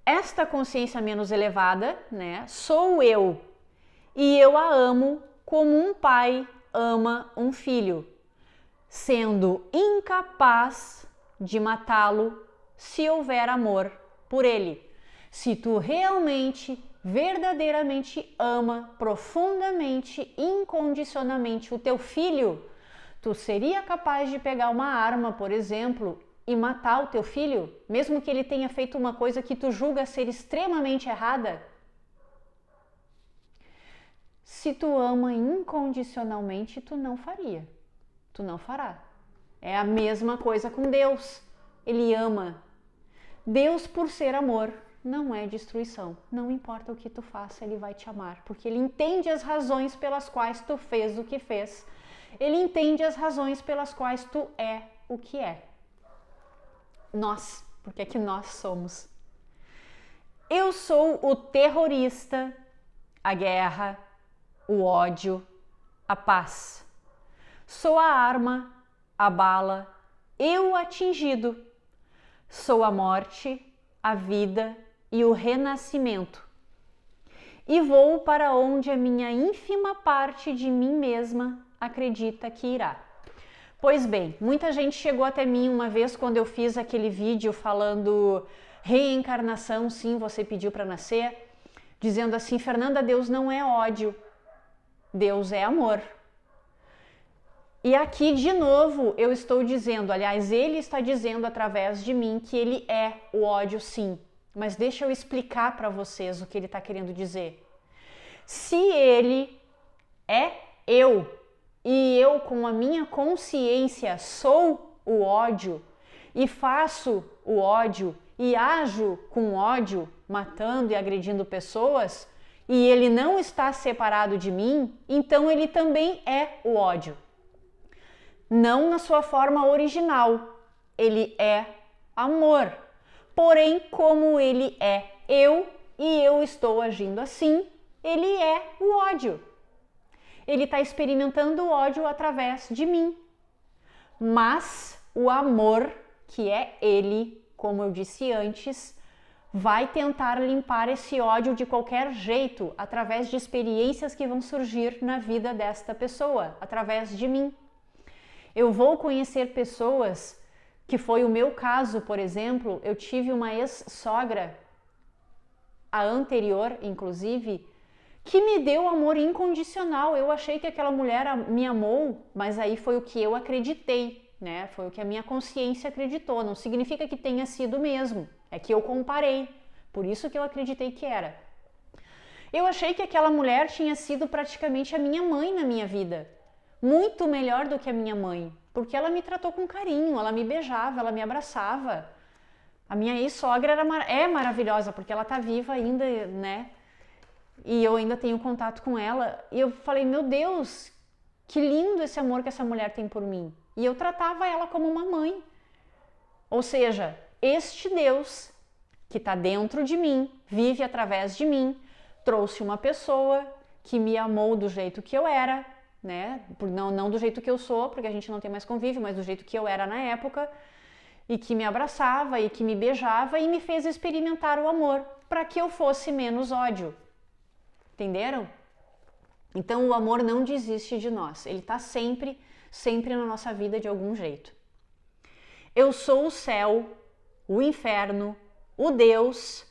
Esta consciência menos elevada, né, sou eu, e eu a amo como um pai ama um filho, sendo incapaz de matá-lo se houver amor por ele. Se tu realmente, verdadeiramente ama profundamente, incondicionalmente o teu filho, tu seria capaz de pegar uma arma, por exemplo, e matar o teu filho, mesmo que ele tenha feito uma coisa que tu julga ser extremamente errada? Se tu ama incondicionalmente, tu não faria. Tu não fará. É a mesma coisa com Deus. Ele ama. Deus, por ser amor, não é destruição. Não importa o que tu faça, Ele vai te amar. Porque Ele entende as razões pelas quais tu fez o que fez. Ele entende as razões pelas quais tu é o que é. Nós, porque é que nós somos. Eu sou o terrorista, a guerra, o ódio, a paz. Sou a arma, a bala, eu atingido. Sou a morte, a vida e o renascimento. E vou para onde a minha ínfima parte de mim mesma acredita que irá. Pois bem, muita gente chegou até mim uma vez quando eu fiz aquele vídeo falando reencarnação, sim, você pediu para nascer, dizendo assim, Fernanda, Deus não é ódio, Deus é amor. E aqui, de novo, eu estou dizendo, aliás, Ele está dizendo através de mim que Ele é o ódio, sim. Mas deixa eu explicar para vocês o que Ele está querendo dizer. Se Ele é eu, e eu, com a minha consciência, sou o ódio, e faço o ódio, e ajo com ódio, matando e agredindo pessoas, e Ele não está separado de mim, então Ele também é o ódio. Não na sua forma original, Ele é amor. Porém, como Ele é eu e eu estou agindo assim, Ele é o ódio. Ele está experimentando o ódio através de mim. Mas o amor, que é Ele, como eu disse antes, vai tentar limpar esse ódio de qualquer jeito, através de experiências que vão surgir na vida desta pessoa, através de mim. Eu vou conhecer pessoas, que foi o meu caso, por exemplo, eu tive uma ex-sogra, a anterior, inclusive, que me deu amor incondicional. Eu achei que aquela mulher me amou, mas aí foi o que eu acreditei, né? Foi o que a minha consciência acreditou. Não significa que tenha sido mesmo, é que eu comparei, por isso que eu acreditei que era. Eu achei que aquela mulher tinha sido praticamente a minha mãe na minha vida. Muito melhor do que a minha mãe, porque ela me tratou com carinho, ela me beijava, ela me abraçava. A minha ex-sogra é maravilhosa, porque ela tá viva ainda, né? E eu ainda tenho contato com ela. E eu falei, meu Deus, que lindo esse amor que essa mulher tem por mim. E eu tratava ela como uma mãe. Ou seja, este Deus que está dentro de mim, vive através de mim, trouxe uma pessoa que me amou do jeito que eu era, né? Não do jeito que eu sou, porque a gente não tem mais convívio, mas do jeito que eu era na época, e que me abraçava e que me beijava e me fez experimentar o amor, para que eu fosse menos ódio. Entenderam? Então o amor não desiste de nós, ele está sempre na nossa vida de algum jeito. Eu sou o céu, o inferno, o Deus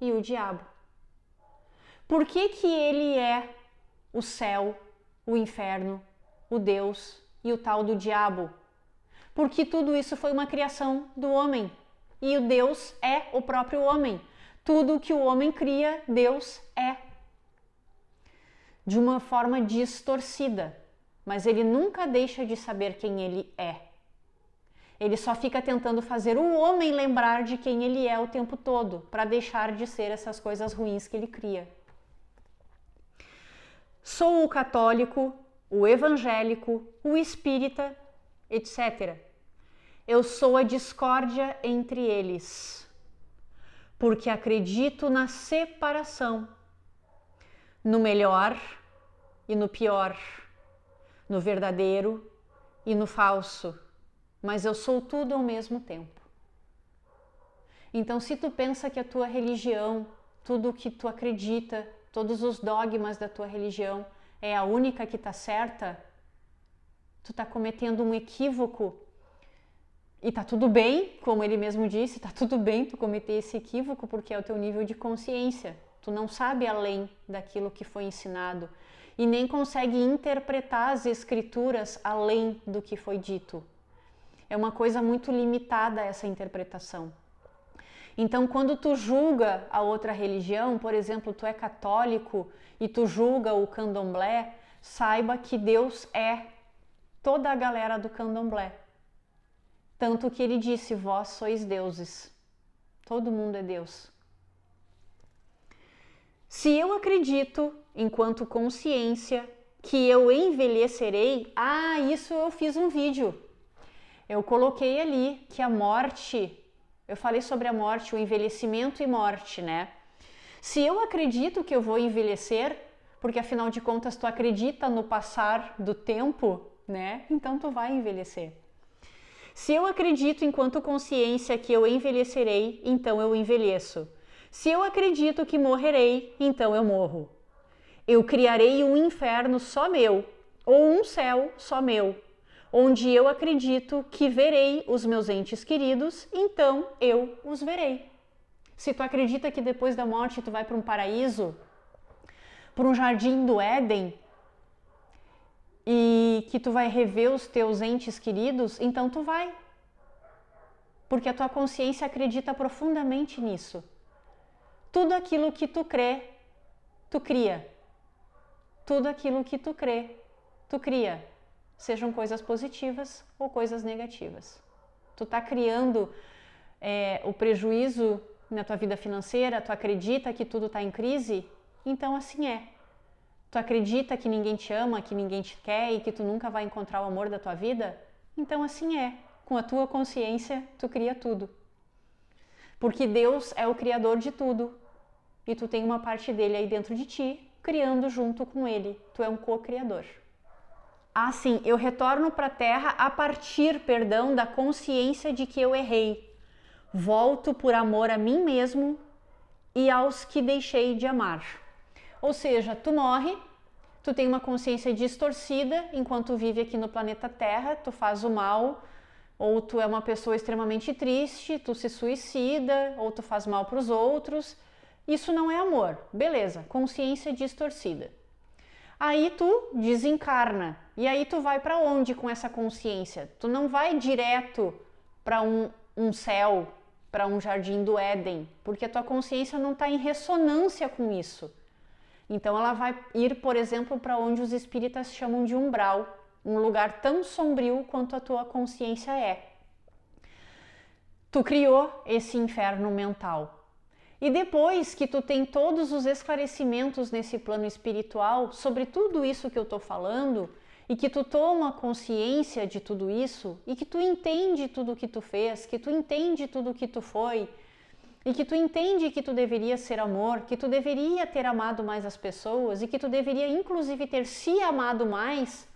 e o diabo. Por que que ele é o céu, o inferno, o Deus e o tal do diabo? Porque tudo isso foi uma criação do homem. E o Deus é o próprio homem. Tudo que o homem cria, Deus é. De uma forma distorcida. Mas ele nunca deixa de saber quem ele é. Ele só fica tentando fazer o homem lembrar de quem ele é o tempo todo, para deixar de ser essas coisas ruins que ele cria. Sou o católico, o evangélico, o espírita, etc. Eu sou a discórdia entre eles, porque acredito na separação, no melhor e no pior, no verdadeiro e no falso, mas eu sou tudo ao mesmo tempo. Então, se tu pensa que a tua religião, tudo o que tu acredita, todos os dogmas da tua religião é a única que está certa, tu está cometendo um equívoco. E tá tudo bem, como ele mesmo disse, tá tudo bem tu cometer esse equívoco, porque é o teu nível de consciência. Tu não sabe além daquilo que foi ensinado e nem consegue interpretar as escrituras além do que foi dito. É uma coisa muito limitada essa interpretação. Então, quando tu julga a outra religião, por exemplo, tu é católico e tu julga o candomblé, saiba que Deus é toda a galera do candomblé. Tanto que ele disse, vós sois deuses. Todo mundo é Deus. Se eu acredito, enquanto consciência, que eu envelhecerei, isso eu fiz um vídeo. Eu coloquei ali que a morte, eu falei sobre a morte, o envelhecimento e morte, né? Se eu acredito que eu vou envelhecer, porque afinal de contas tu acredita no passar do tempo, né? Então tu vai envelhecer. Se eu acredito enquanto consciência que eu envelhecerei, então eu envelheço. Se eu acredito que morrerei, então eu morro. Eu criarei um inferno só meu, ou um céu só meu, onde eu acredito que verei os meus entes queridos, então eu os verei. Se tu acredita que depois da morte tu vai para um paraíso, para um jardim do Éden, e que tu vai rever os teus entes queridos, então tu vai. Porque a tua consciência acredita profundamente nisso. Tudo aquilo que tu crê, tu cria. Tudo aquilo que tu crê, tu cria. Sejam coisas positivas ou coisas negativas. Tu tá criando o prejuízo na tua vida financeira, tu acredita que tudo tá em crise, então assim é. Tu acredita que ninguém te ama, que ninguém te quer e que tu nunca vai encontrar o amor da tua vida? Então assim é. Com a tua consciência, tu cria tudo. Porque Deus é o criador de tudo. E tu tem uma parte dele aí dentro de ti, criando junto com ele. Tu é um co-criador. Sim, eu retorno para a Terra a partir, da consciência de que eu errei. Volto por amor a mim mesmo e aos que deixei de amar. Ou seja, tu morre, tu tem uma consciência distorcida enquanto vive aqui no planeta Terra, tu faz o mal, ou tu é uma pessoa extremamente triste, tu se suicida, ou tu faz mal para os outros. Isso não é amor, beleza, consciência distorcida. Aí tu desencarna, e aí tu vai para onde com essa consciência? Tu não vai direto para um céu, para um jardim do Éden, porque a tua consciência não está em ressonância com isso. Então ela vai ir, por exemplo, para onde os espíritas chamam de umbral, um lugar tão sombrio quanto a tua consciência é. Tu criou esse inferno mental. E depois que tu tem todos os esclarecimentos nesse plano espiritual sobre tudo isso que eu estou falando, e que tu toma consciência de tudo isso, e que tu entende tudo o que tu fez, que tu entende tudo o que tu foi, e que tu entende que tu deveria ser amor, que tu deveria ter amado mais as pessoas, e que tu deveria inclusive ter se amado mais,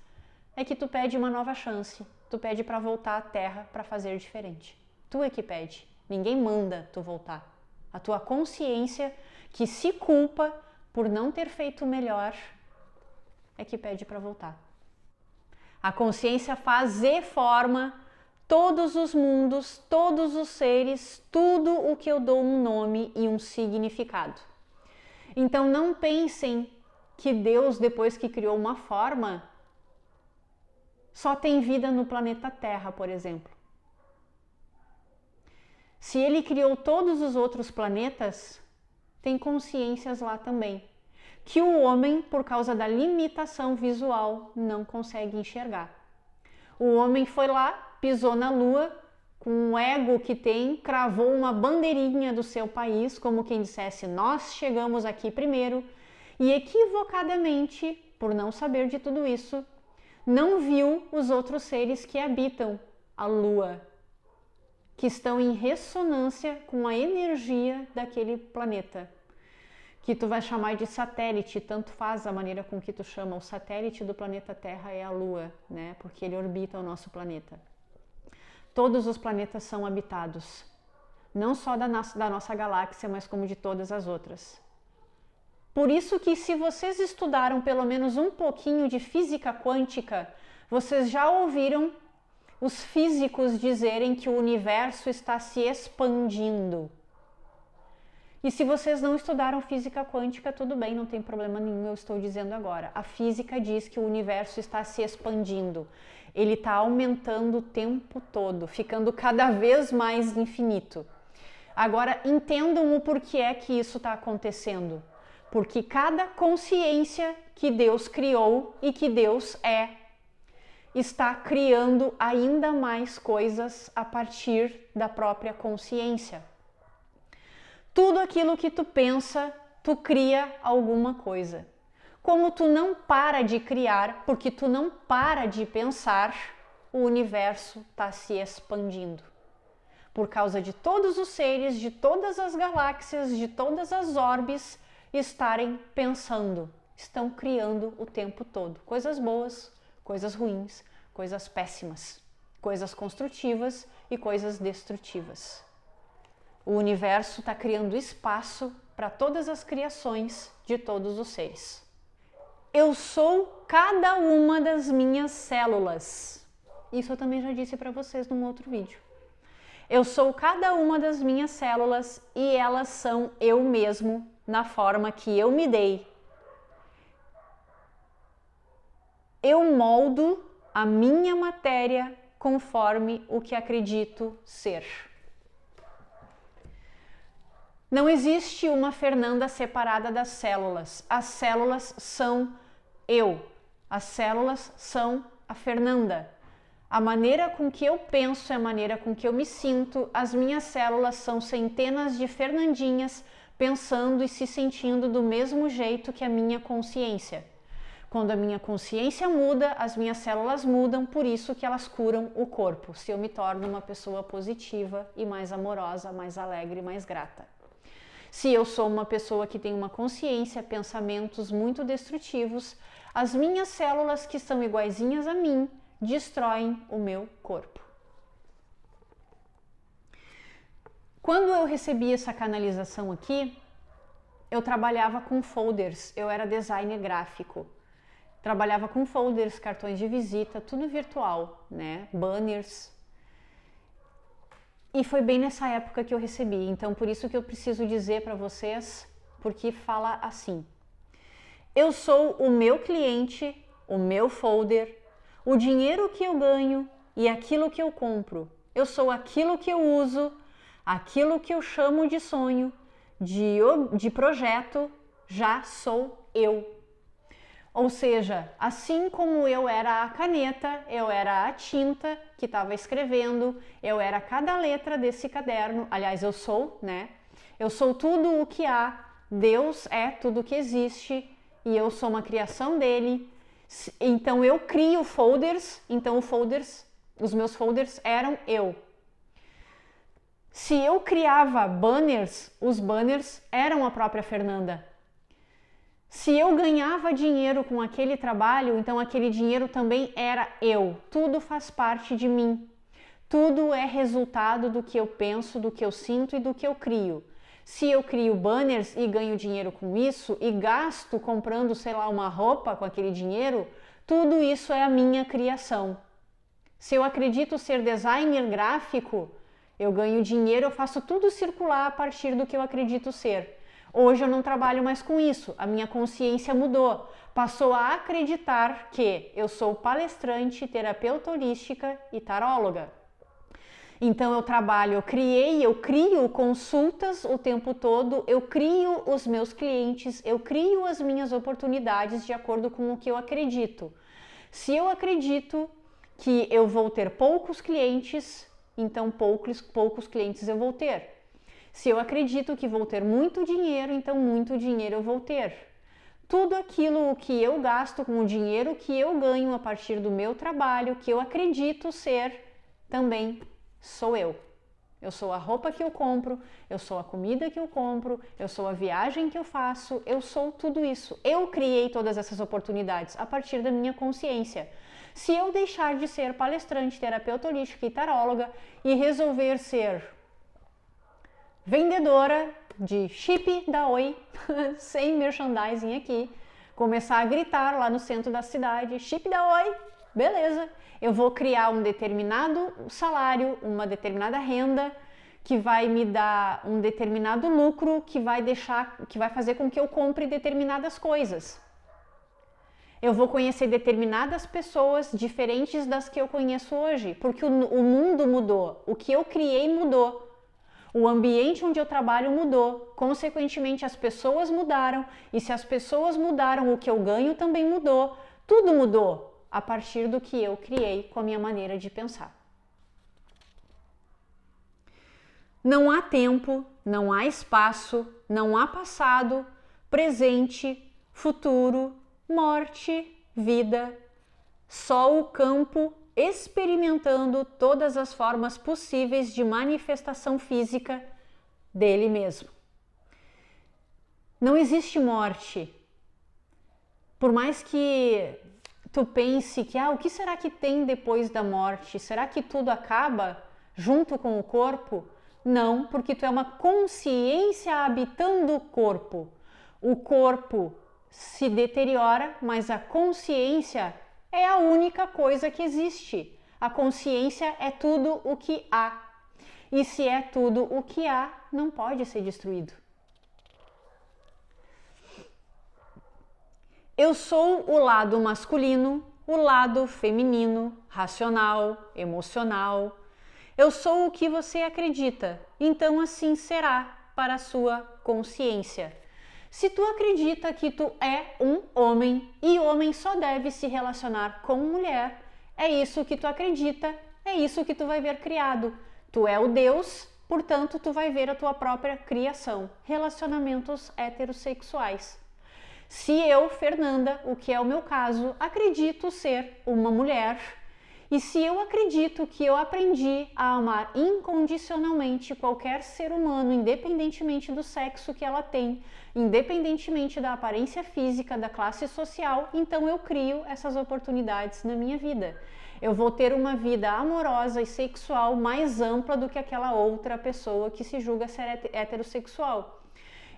é que tu pede uma nova chance. Tu pede para voltar à Terra para fazer diferente. Tu é que pede. Ninguém manda tu voltar. A tua consciência que se culpa por não ter feito melhor é que pede para voltar. A consciência faz e forma todos os mundos, todos os seres, tudo o que eu dou um nome e um significado. Então não pensem que Deus, depois que criou uma forma, só tem vida no planeta Terra, por exemplo. Se ele criou todos os outros planetas, tem consciências lá também, que o homem, por causa da limitação visual, não consegue enxergar. O homem foi lá, pisou na Lua, com o ego que tem, cravou uma bandeirinha do seu país, como quem dissesse, nós chegamos aqui primeiro, e equivocadamente, por não saber de tudo isso, não viu os outros seres que habitam a Lua, que estão em ressonância com a energia daquele planeta, que tu vai chamar de satélite, tanto faz a maneira com que tu chama. O satélite do planeta Terra é a Lua, né? Porque ele orbita o nosso planeta. Todos os planetas são habitados, não só da nossa galáxia, mas como de todas as outras. Por isso que se vocês estudaram pelo menos um pouquinho de física quântica, vocês já ouviram os físicos dizerem que o universo está se expandindo. E se vocês não estudaram física quântica, tudo bem, não tem problema nenhum, eu estou dizendo agora. A física diz que o universo está se expandindo. Ele está aumentando o tempo todo, ficando cada vez mais infinito. Agora entendam o porquê é que isso está acontecendo. Porque cada consciência que Deus criou e que Deus é, está criando ainda mais coisas a partir da própria consciência. Tudo aquilo que tu pensa, tu cria alguma coisa. Como tu não para de criar, porque tu não para de pensar, o universo está se expandindo. Por causa de todos os seres, de todas as galáxias, de todas as orbes estarem pensando, estão criando o tempo todo. Coisas boas, coisas ruins, coisas péssimas, coisas construtivas e coisas destrutivas. O universo está criando espaço para todas as criações de todos os seres. Eu sou cada uma das minhas células. Isso eu também já disse para vocês num outro vídeo. Eu sou cada uma das minhas células e elas são eu mesmo na forma que eu me dei. Eu moldo a minha matéria conforme o que acredito ser. Não existe uma Fernanda separada das células. As células são eu. As células são a Fernanda. A maneira com que eu penso é a maneira com que eu me sinto. As minhas células são centenas de Fernandinhas pensando e se sentindo do mesmo jeito que a minha consciência. Quando a minha consciência muda, as minhas células mudam, por isso que elas curam o corpo. Se eu me torno uma pessoa positiva e mais amorosa, mais alegre, mais grata. Se eu sou uma pessoa que tem uma consciência, pensamentos muito destrutivos, as minhas células que são iguaizinhas a mim, destroem o meu corpo. Quando eu recebi essa canalização aqui, eu trabalhava com folders, eu era designer gráfico. Trabalhava com folders, cartões de visita, tudo virtual, né? Banners. E foi bem nessa época que eu recebi, então por isso que eu preciso dizer para vocês, porque fala assim: eu sou o meu cliente, o meu folder, o dinheiro que eu ganho e aquilo que eu compro. Eu sou aquilo que eu uso, aquilo que eu chamo de sonho, de projeto, já sou eu. Ou seja, assim como eu era a caneta, eu era a tinta que estava escrevendo, eu era cada letra desse caderno. Aliás, eu sou, né? Eu sou tudo o que há, Deus é tudo o que existe e eu sou uma criação dele. Então eu crio folders, então os meus folders eram eu. Se eu criava banners, os banners eram a própria Fernanda. Se eu ganhava dinheiro com aquele trabalho, então aquele dinheiro também era eu. Tudo faz parte de mim. Tudo é resultado do que eu penso, do que eu sinto e do que eu crio. Se eu crio banners e ganho dinheiro com isso e gasto comprando, sei lá, uma roupa com aquele dinheiro, tudo isso é a minha criação. Se eu acredito ser designer gráfico, eu ganho dinheiro, eu faço tudo circular a partir do que eu acredito ser. Hoje eu não trabalho mais com isso, a minha consciência mudou, passou a acreditar que eu sou palestrante, terapeuta holística e taróloga. Então eu crio consultas o tempo todo, eu crio os meus clientes, eu crio as minhas oportunidades de acordo com o que eu acredito. Se eu acredito que eu vou ter poucos clientes, então poucos clientes eu vou ter. Se eu acredito que vou ter muito dinheiro, então muito dinheiro eu vou ter. Tudo aquilo que eu gasto com o dinheiro que eu ganho a partir do meu trabalho, que eu acredito ser, também sou eu. Eu sou a roupa que eu compro, eu sou a comida que eu compro, eu sou a viagem que eu faço, eu sou tudo isso. Eu criei todas essas oportunidades a partir da minha consciência. Se eu deixar de ser palestrante, terapeuta holística e taróloga e resolver ser vendedora de chip da Oi, sem merchandising aqui, começar a gritar lá no centro da cidade, chip da Oi, beleza, eu vou criar um determinado salário, uma determinada renda, que vai me dar um determinado lucro, que vai fazer com que eu compre determinadas coisas. Eu vou conhecer determinadas pessoas diferentes das que eu conheço hoje, porque o mundo mudou, o que eu criei mudou. O ambiente onde eu trabalho mudou, consequentemente as pessoas mudaram, e se as pessoas mudaram, o que eu ganho também mudou. Tudo mudou a partir do que eu criei com a minha maneira de pensar. Não há tempo, não há espaço, não há passado, presente, futuro, morte, vida. Só o campo experimentando todas as formas possíveis de manifestação física dele mesmo. Não existe morte. Por mais que tu pense que, o que será que tem depois da morte? Será que tudo acaba junto com o corpo? Não, porque tu é uma consciência habitando o corpo. O corpo se deteriora, mas a consciência é a única coisa que existe. A consciência é tudo o que há. E se é tudo o que há, não pode ser destruído. Eu sou o lado masculino, o lado feminino, racional, emocional. Eu sou o que você acredita, então assim será para a sua consciência. Se tu acredita que tu é um homem e homem só deve se relacionar com mulher, é isso que tu acredita, é isso que tu vai ver criado. Tu é o Deus, portanto tu vai ver a tua própria criação, relacionamentos heterossexuais. Se eu, Fernanda, o que é o meu caso, acredito ser uma mulher, e se eu acredito que eu aprendi a amar incondicionalmente qualquer ser humano, independentemente do sexo que ela tem, independentemente da aparência física, da classe social, então eu crio essas oportunidades na minha vida. Eu vou ter uma vida amorosa e sexual mais ampla do que aquela outra pessoa que se julga ser heterossexual.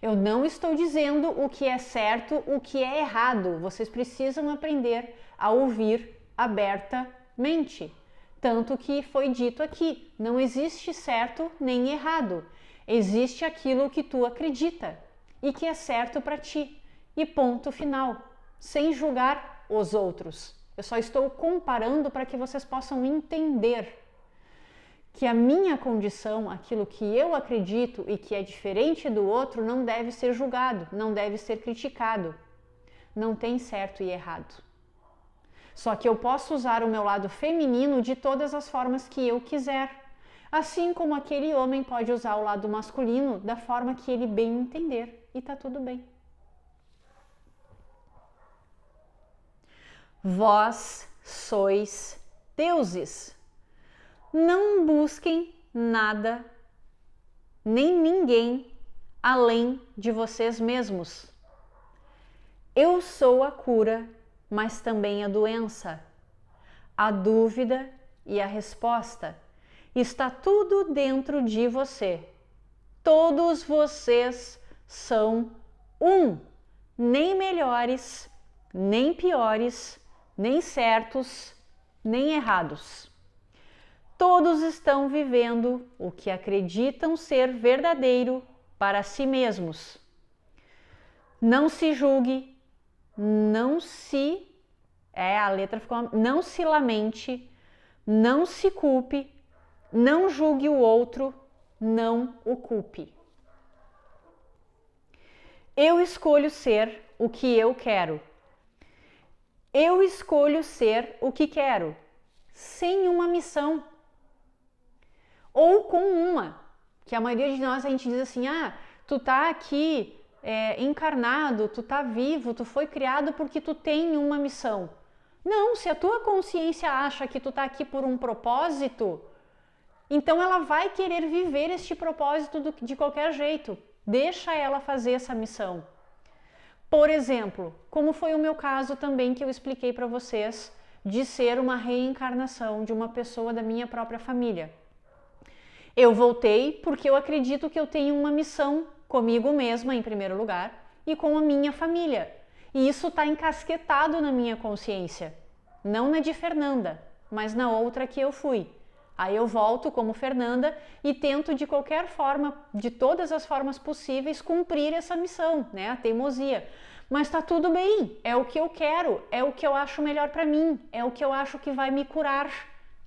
Eu não estou dizendo o que é certo, o que é errado. Vocês precisam aprender a ouvir abertamente. Tanto que foi dito aqui, não existe certo nem errado. Existe aquilo que tu acredita e que é certo para ti. E ponto final, sem julgar os outros. Eu só estou comparando para que vocês possam entender que a minha condição, aquilo que eu acredito e que é diferente do outro, não deve ser julgado, não deve ser criticado. Não tem certo e errado. Só que eu posso usar o meu lado feminino de todas as formas que eu quiser. Assim como aquele homem pode usar o lado masculino da forma que ele bem entender. E tá tudo bem. Vós sois deuses. Não busquem nada, nem ninguém, além de vocês mesmos. Eu sou a cura, mas também a doença, a dúvida e a resposta. Está tudo dentro de você. Todos vocês são um, nem melhores, nem piores, nem certos, nem errados. Todos estão vivendo o que acreditam ser verdadeiro para si mesmos. Não se julgue, não se lamente, não se culpe, não julgue o outro, não o culpe. Eu escolho ser o que eu quero. Eu escolho ser o que quero, sem uma missão. Ou com uma, que a maioria de nós a gente diz assim, tu tá aqui encarnado, tu tá vivo, tu foi criado porque tu tem uma missão. Não, se a tua consciência acha que tu tá aqui por um propósito, então ela vai querer viver este propósito de qualquer jeito. Deixa ela fazer essa missão. Por exemplo, como foi o meu caso também que eu expliquei para vocês, de ser uma reencarnação de uma pessoa da minha própria família. Eu voltei porque eu acredito que eu tenho uma missão comigo mesma, em primeiro lugar, e com a minha família. E isso está encasquetado na minha consciência. Não na de Fernanda, mas na outra que eu fui. Aí eu volto como Fernanda e tento de qualquer forma, de todas as formas possíveis, cumprir essa missão, né? A teimosia. Mas tá tudo bem, é o que eu quero, é o que eu acho melhor para mim, é o que eu acho que vai me curar.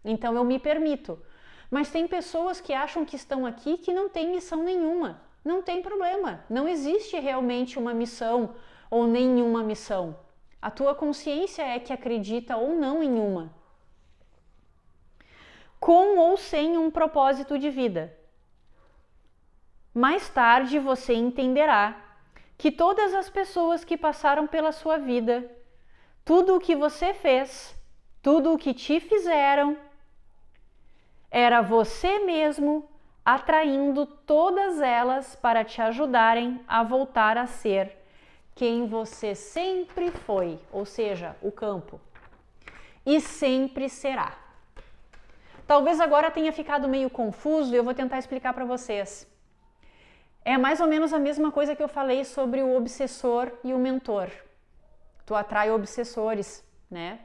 Então eu me permito. Mas tem pessoas que acham que estão aqui que não tem missão nenhuma. Não tem problema. Não existe realmente uma missão ou nenhuma missão. A tua consciência é que acredita ou não em uma. Com ou sem um propósito de vida. Mais tarde você entenderá que todas as pessoas que passaram pela sua vida, tudo o que você fez, tudo o que te fizeram, era você mesmo atraindo todas elas para te ajudarem a voltar a ser quem você sempre foi, ou seja, o campo, e sempre será. Talvez agora tenha ficado meio confuso e eu vou tentar explicar para vocês. É mais ou menos a mesma coisa que eu falei sobre o obsessor e o mentor. Tu atrai obsessores, né?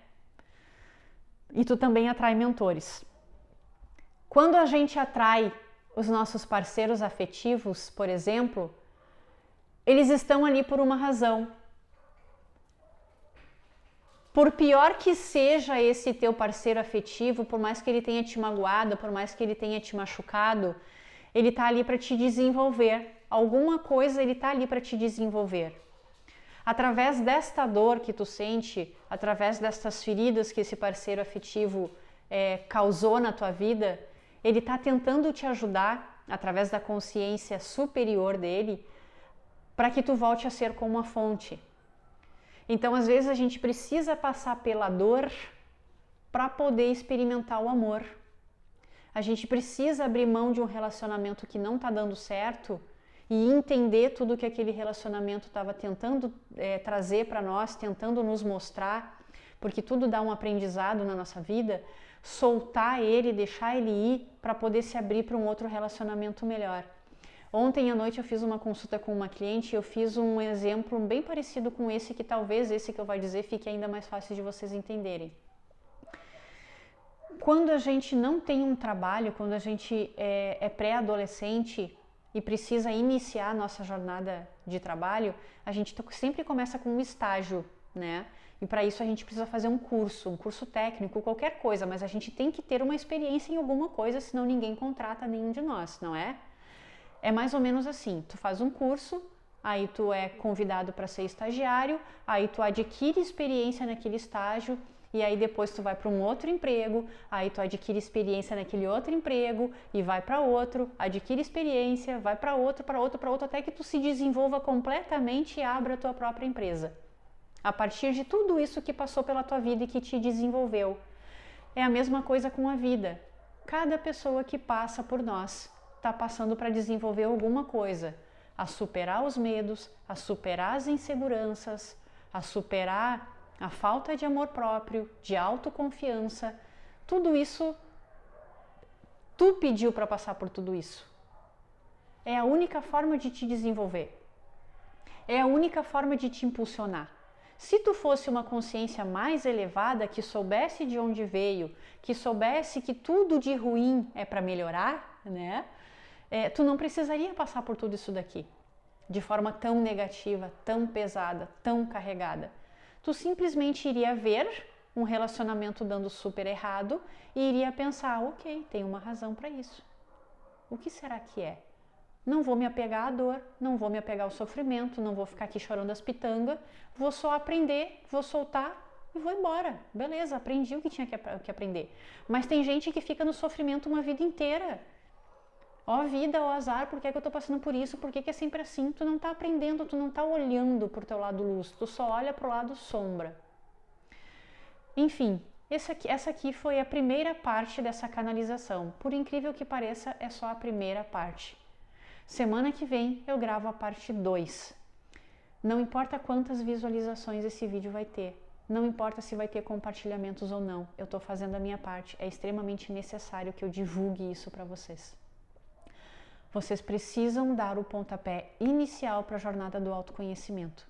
E tu também atrai mentores. Quando a gente atrai os nossos parceiros afetivos, por exemplo, eles estão ali por uma razão. Por pior que seja esse teu parceiro afetivo, por mais que ele tenha te magoado, por mais que ele tenha te machucado, ele está ali para te desenvolver. Alguma coisa ele está ali para te desenvolver. Através desta dor que tu sente, através destas feridas que esse parceiro afetivo causou na tua vida, ele está tentando te ajudar, através da consciência superior dele, para que tu volte a ser como a fonte. Então, às vezes, a gente precisa passar pela dor para poder experimentar o amor. A gente precisa abrir mão de um relacionamento que não está dando certo e entender tudo que aquele relacionamento estava tentando trazer para nós, tentando nos mostrar, porque tudo dá um aprendizado na nossa vida, soltar ele, deixar ele ir para poder se abrir para um outro relacionamento melhor. Ontem à noite eu fiz uma consulta com uma cliente e eu fiz um exemplo bem parecido com esse, que talvez esse que eu vou dizer fique ainda mais fácil de vocês entenderem. Quando a gente não tem um trabalho, quando a gente é pré-adolescente e precisa iniciar a nossa jornada de trabalho, a gente sempre começa com um estágio, né? E para isso a gente precisa fazer um curso técnico, qualquer coisa, mas a gente tem que ter uma experiência em alguma coisa, senão ninguém contrata nenhum de nós, não é? É mais ou menos assim, tu faz um curso, aí tu é convidado para ser estagiário, aí tu adquire experiência naquele estágio, e aí depois tu vai para um outro emprego, aí tu adquire experiência naquele outro emprego, e vai para outro, adquire experiência, vai para outro, até que tu se desenvolva completamente e abra a tua própria empresa. A partir de tudo isso que passou pela tua vida e que te desenvolveu. É a mesma coisa com a vida. Cada pessoa que passa por nós está passando para desenvolver alguma coisa, a superar os medos, a superar as inseguranças, a superar a falta de amor próprio, de autoconfiança. Tudo isso, tu pediu para passar por tudo isso. É a única forma de te desenvolver. É a única forma de te impulsionar. Se tu fosse uma consciência mais elevada, que soubesse de onde veio, que soubesse que tudo de ruim é para melhorar, né? Tu não precisaria passar por tudo isso daqui, de forma tão negativa, tão pesada, tão carregada. Tu simplesmente iria ver um relacionamento dando super errado e iria pensar, ok, tem uma razão para isso. O que será que é? Não vou me apegar à dor, não vou me apegar ao sofrimento, não vou ficar aqui chorando as pitangas, vou só aprender, vou soltar e vou embora. Beleza, aprendi o que tinha que aprender. Mas tem gente que fica no sofrimento uma vida inteira. Ó vida, ó azar, por que é que eu tô passando por isso? Por que é sempre assim? Tu não tá aprendendo, tu não tá olhando pro teu lado luz, tu só olha pro lado sombra. Enfim, essa aqui foi a primeira parte dessa canalização. Por incrível que pareça, é só a primeira parte. Semana que vem eu gravo a parte 2. Não importa quantas visualizações esse vídeo vai ter, não importa se vai ter compartilhamentos ou não, eu tô fazendo a minha parte. É extremamente necessário que eu divulgue isso para vocês. Vocês precisam dar o pontapé inicial para a jornada do autoconhecimento.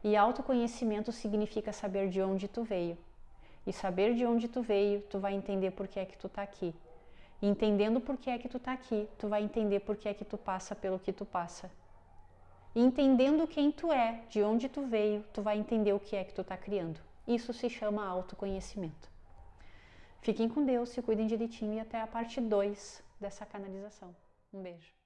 E autoconhecimento significa saber de onde tu veio. E saber de onde tu veio, tu vai entender por que é que tu tá aqui. E entendendo por que é que tu tá aqui, tu vai entender por que é que tu passa pelo que tu passa. E entendendo quem tu é, de onde tu veio, tu vai entender o que é que tu tá criando. Isso se chama autoconhecimento. Fiquem com Deus, se cuidem direitinho e até a parte 2 dessa canalização. Um beijo.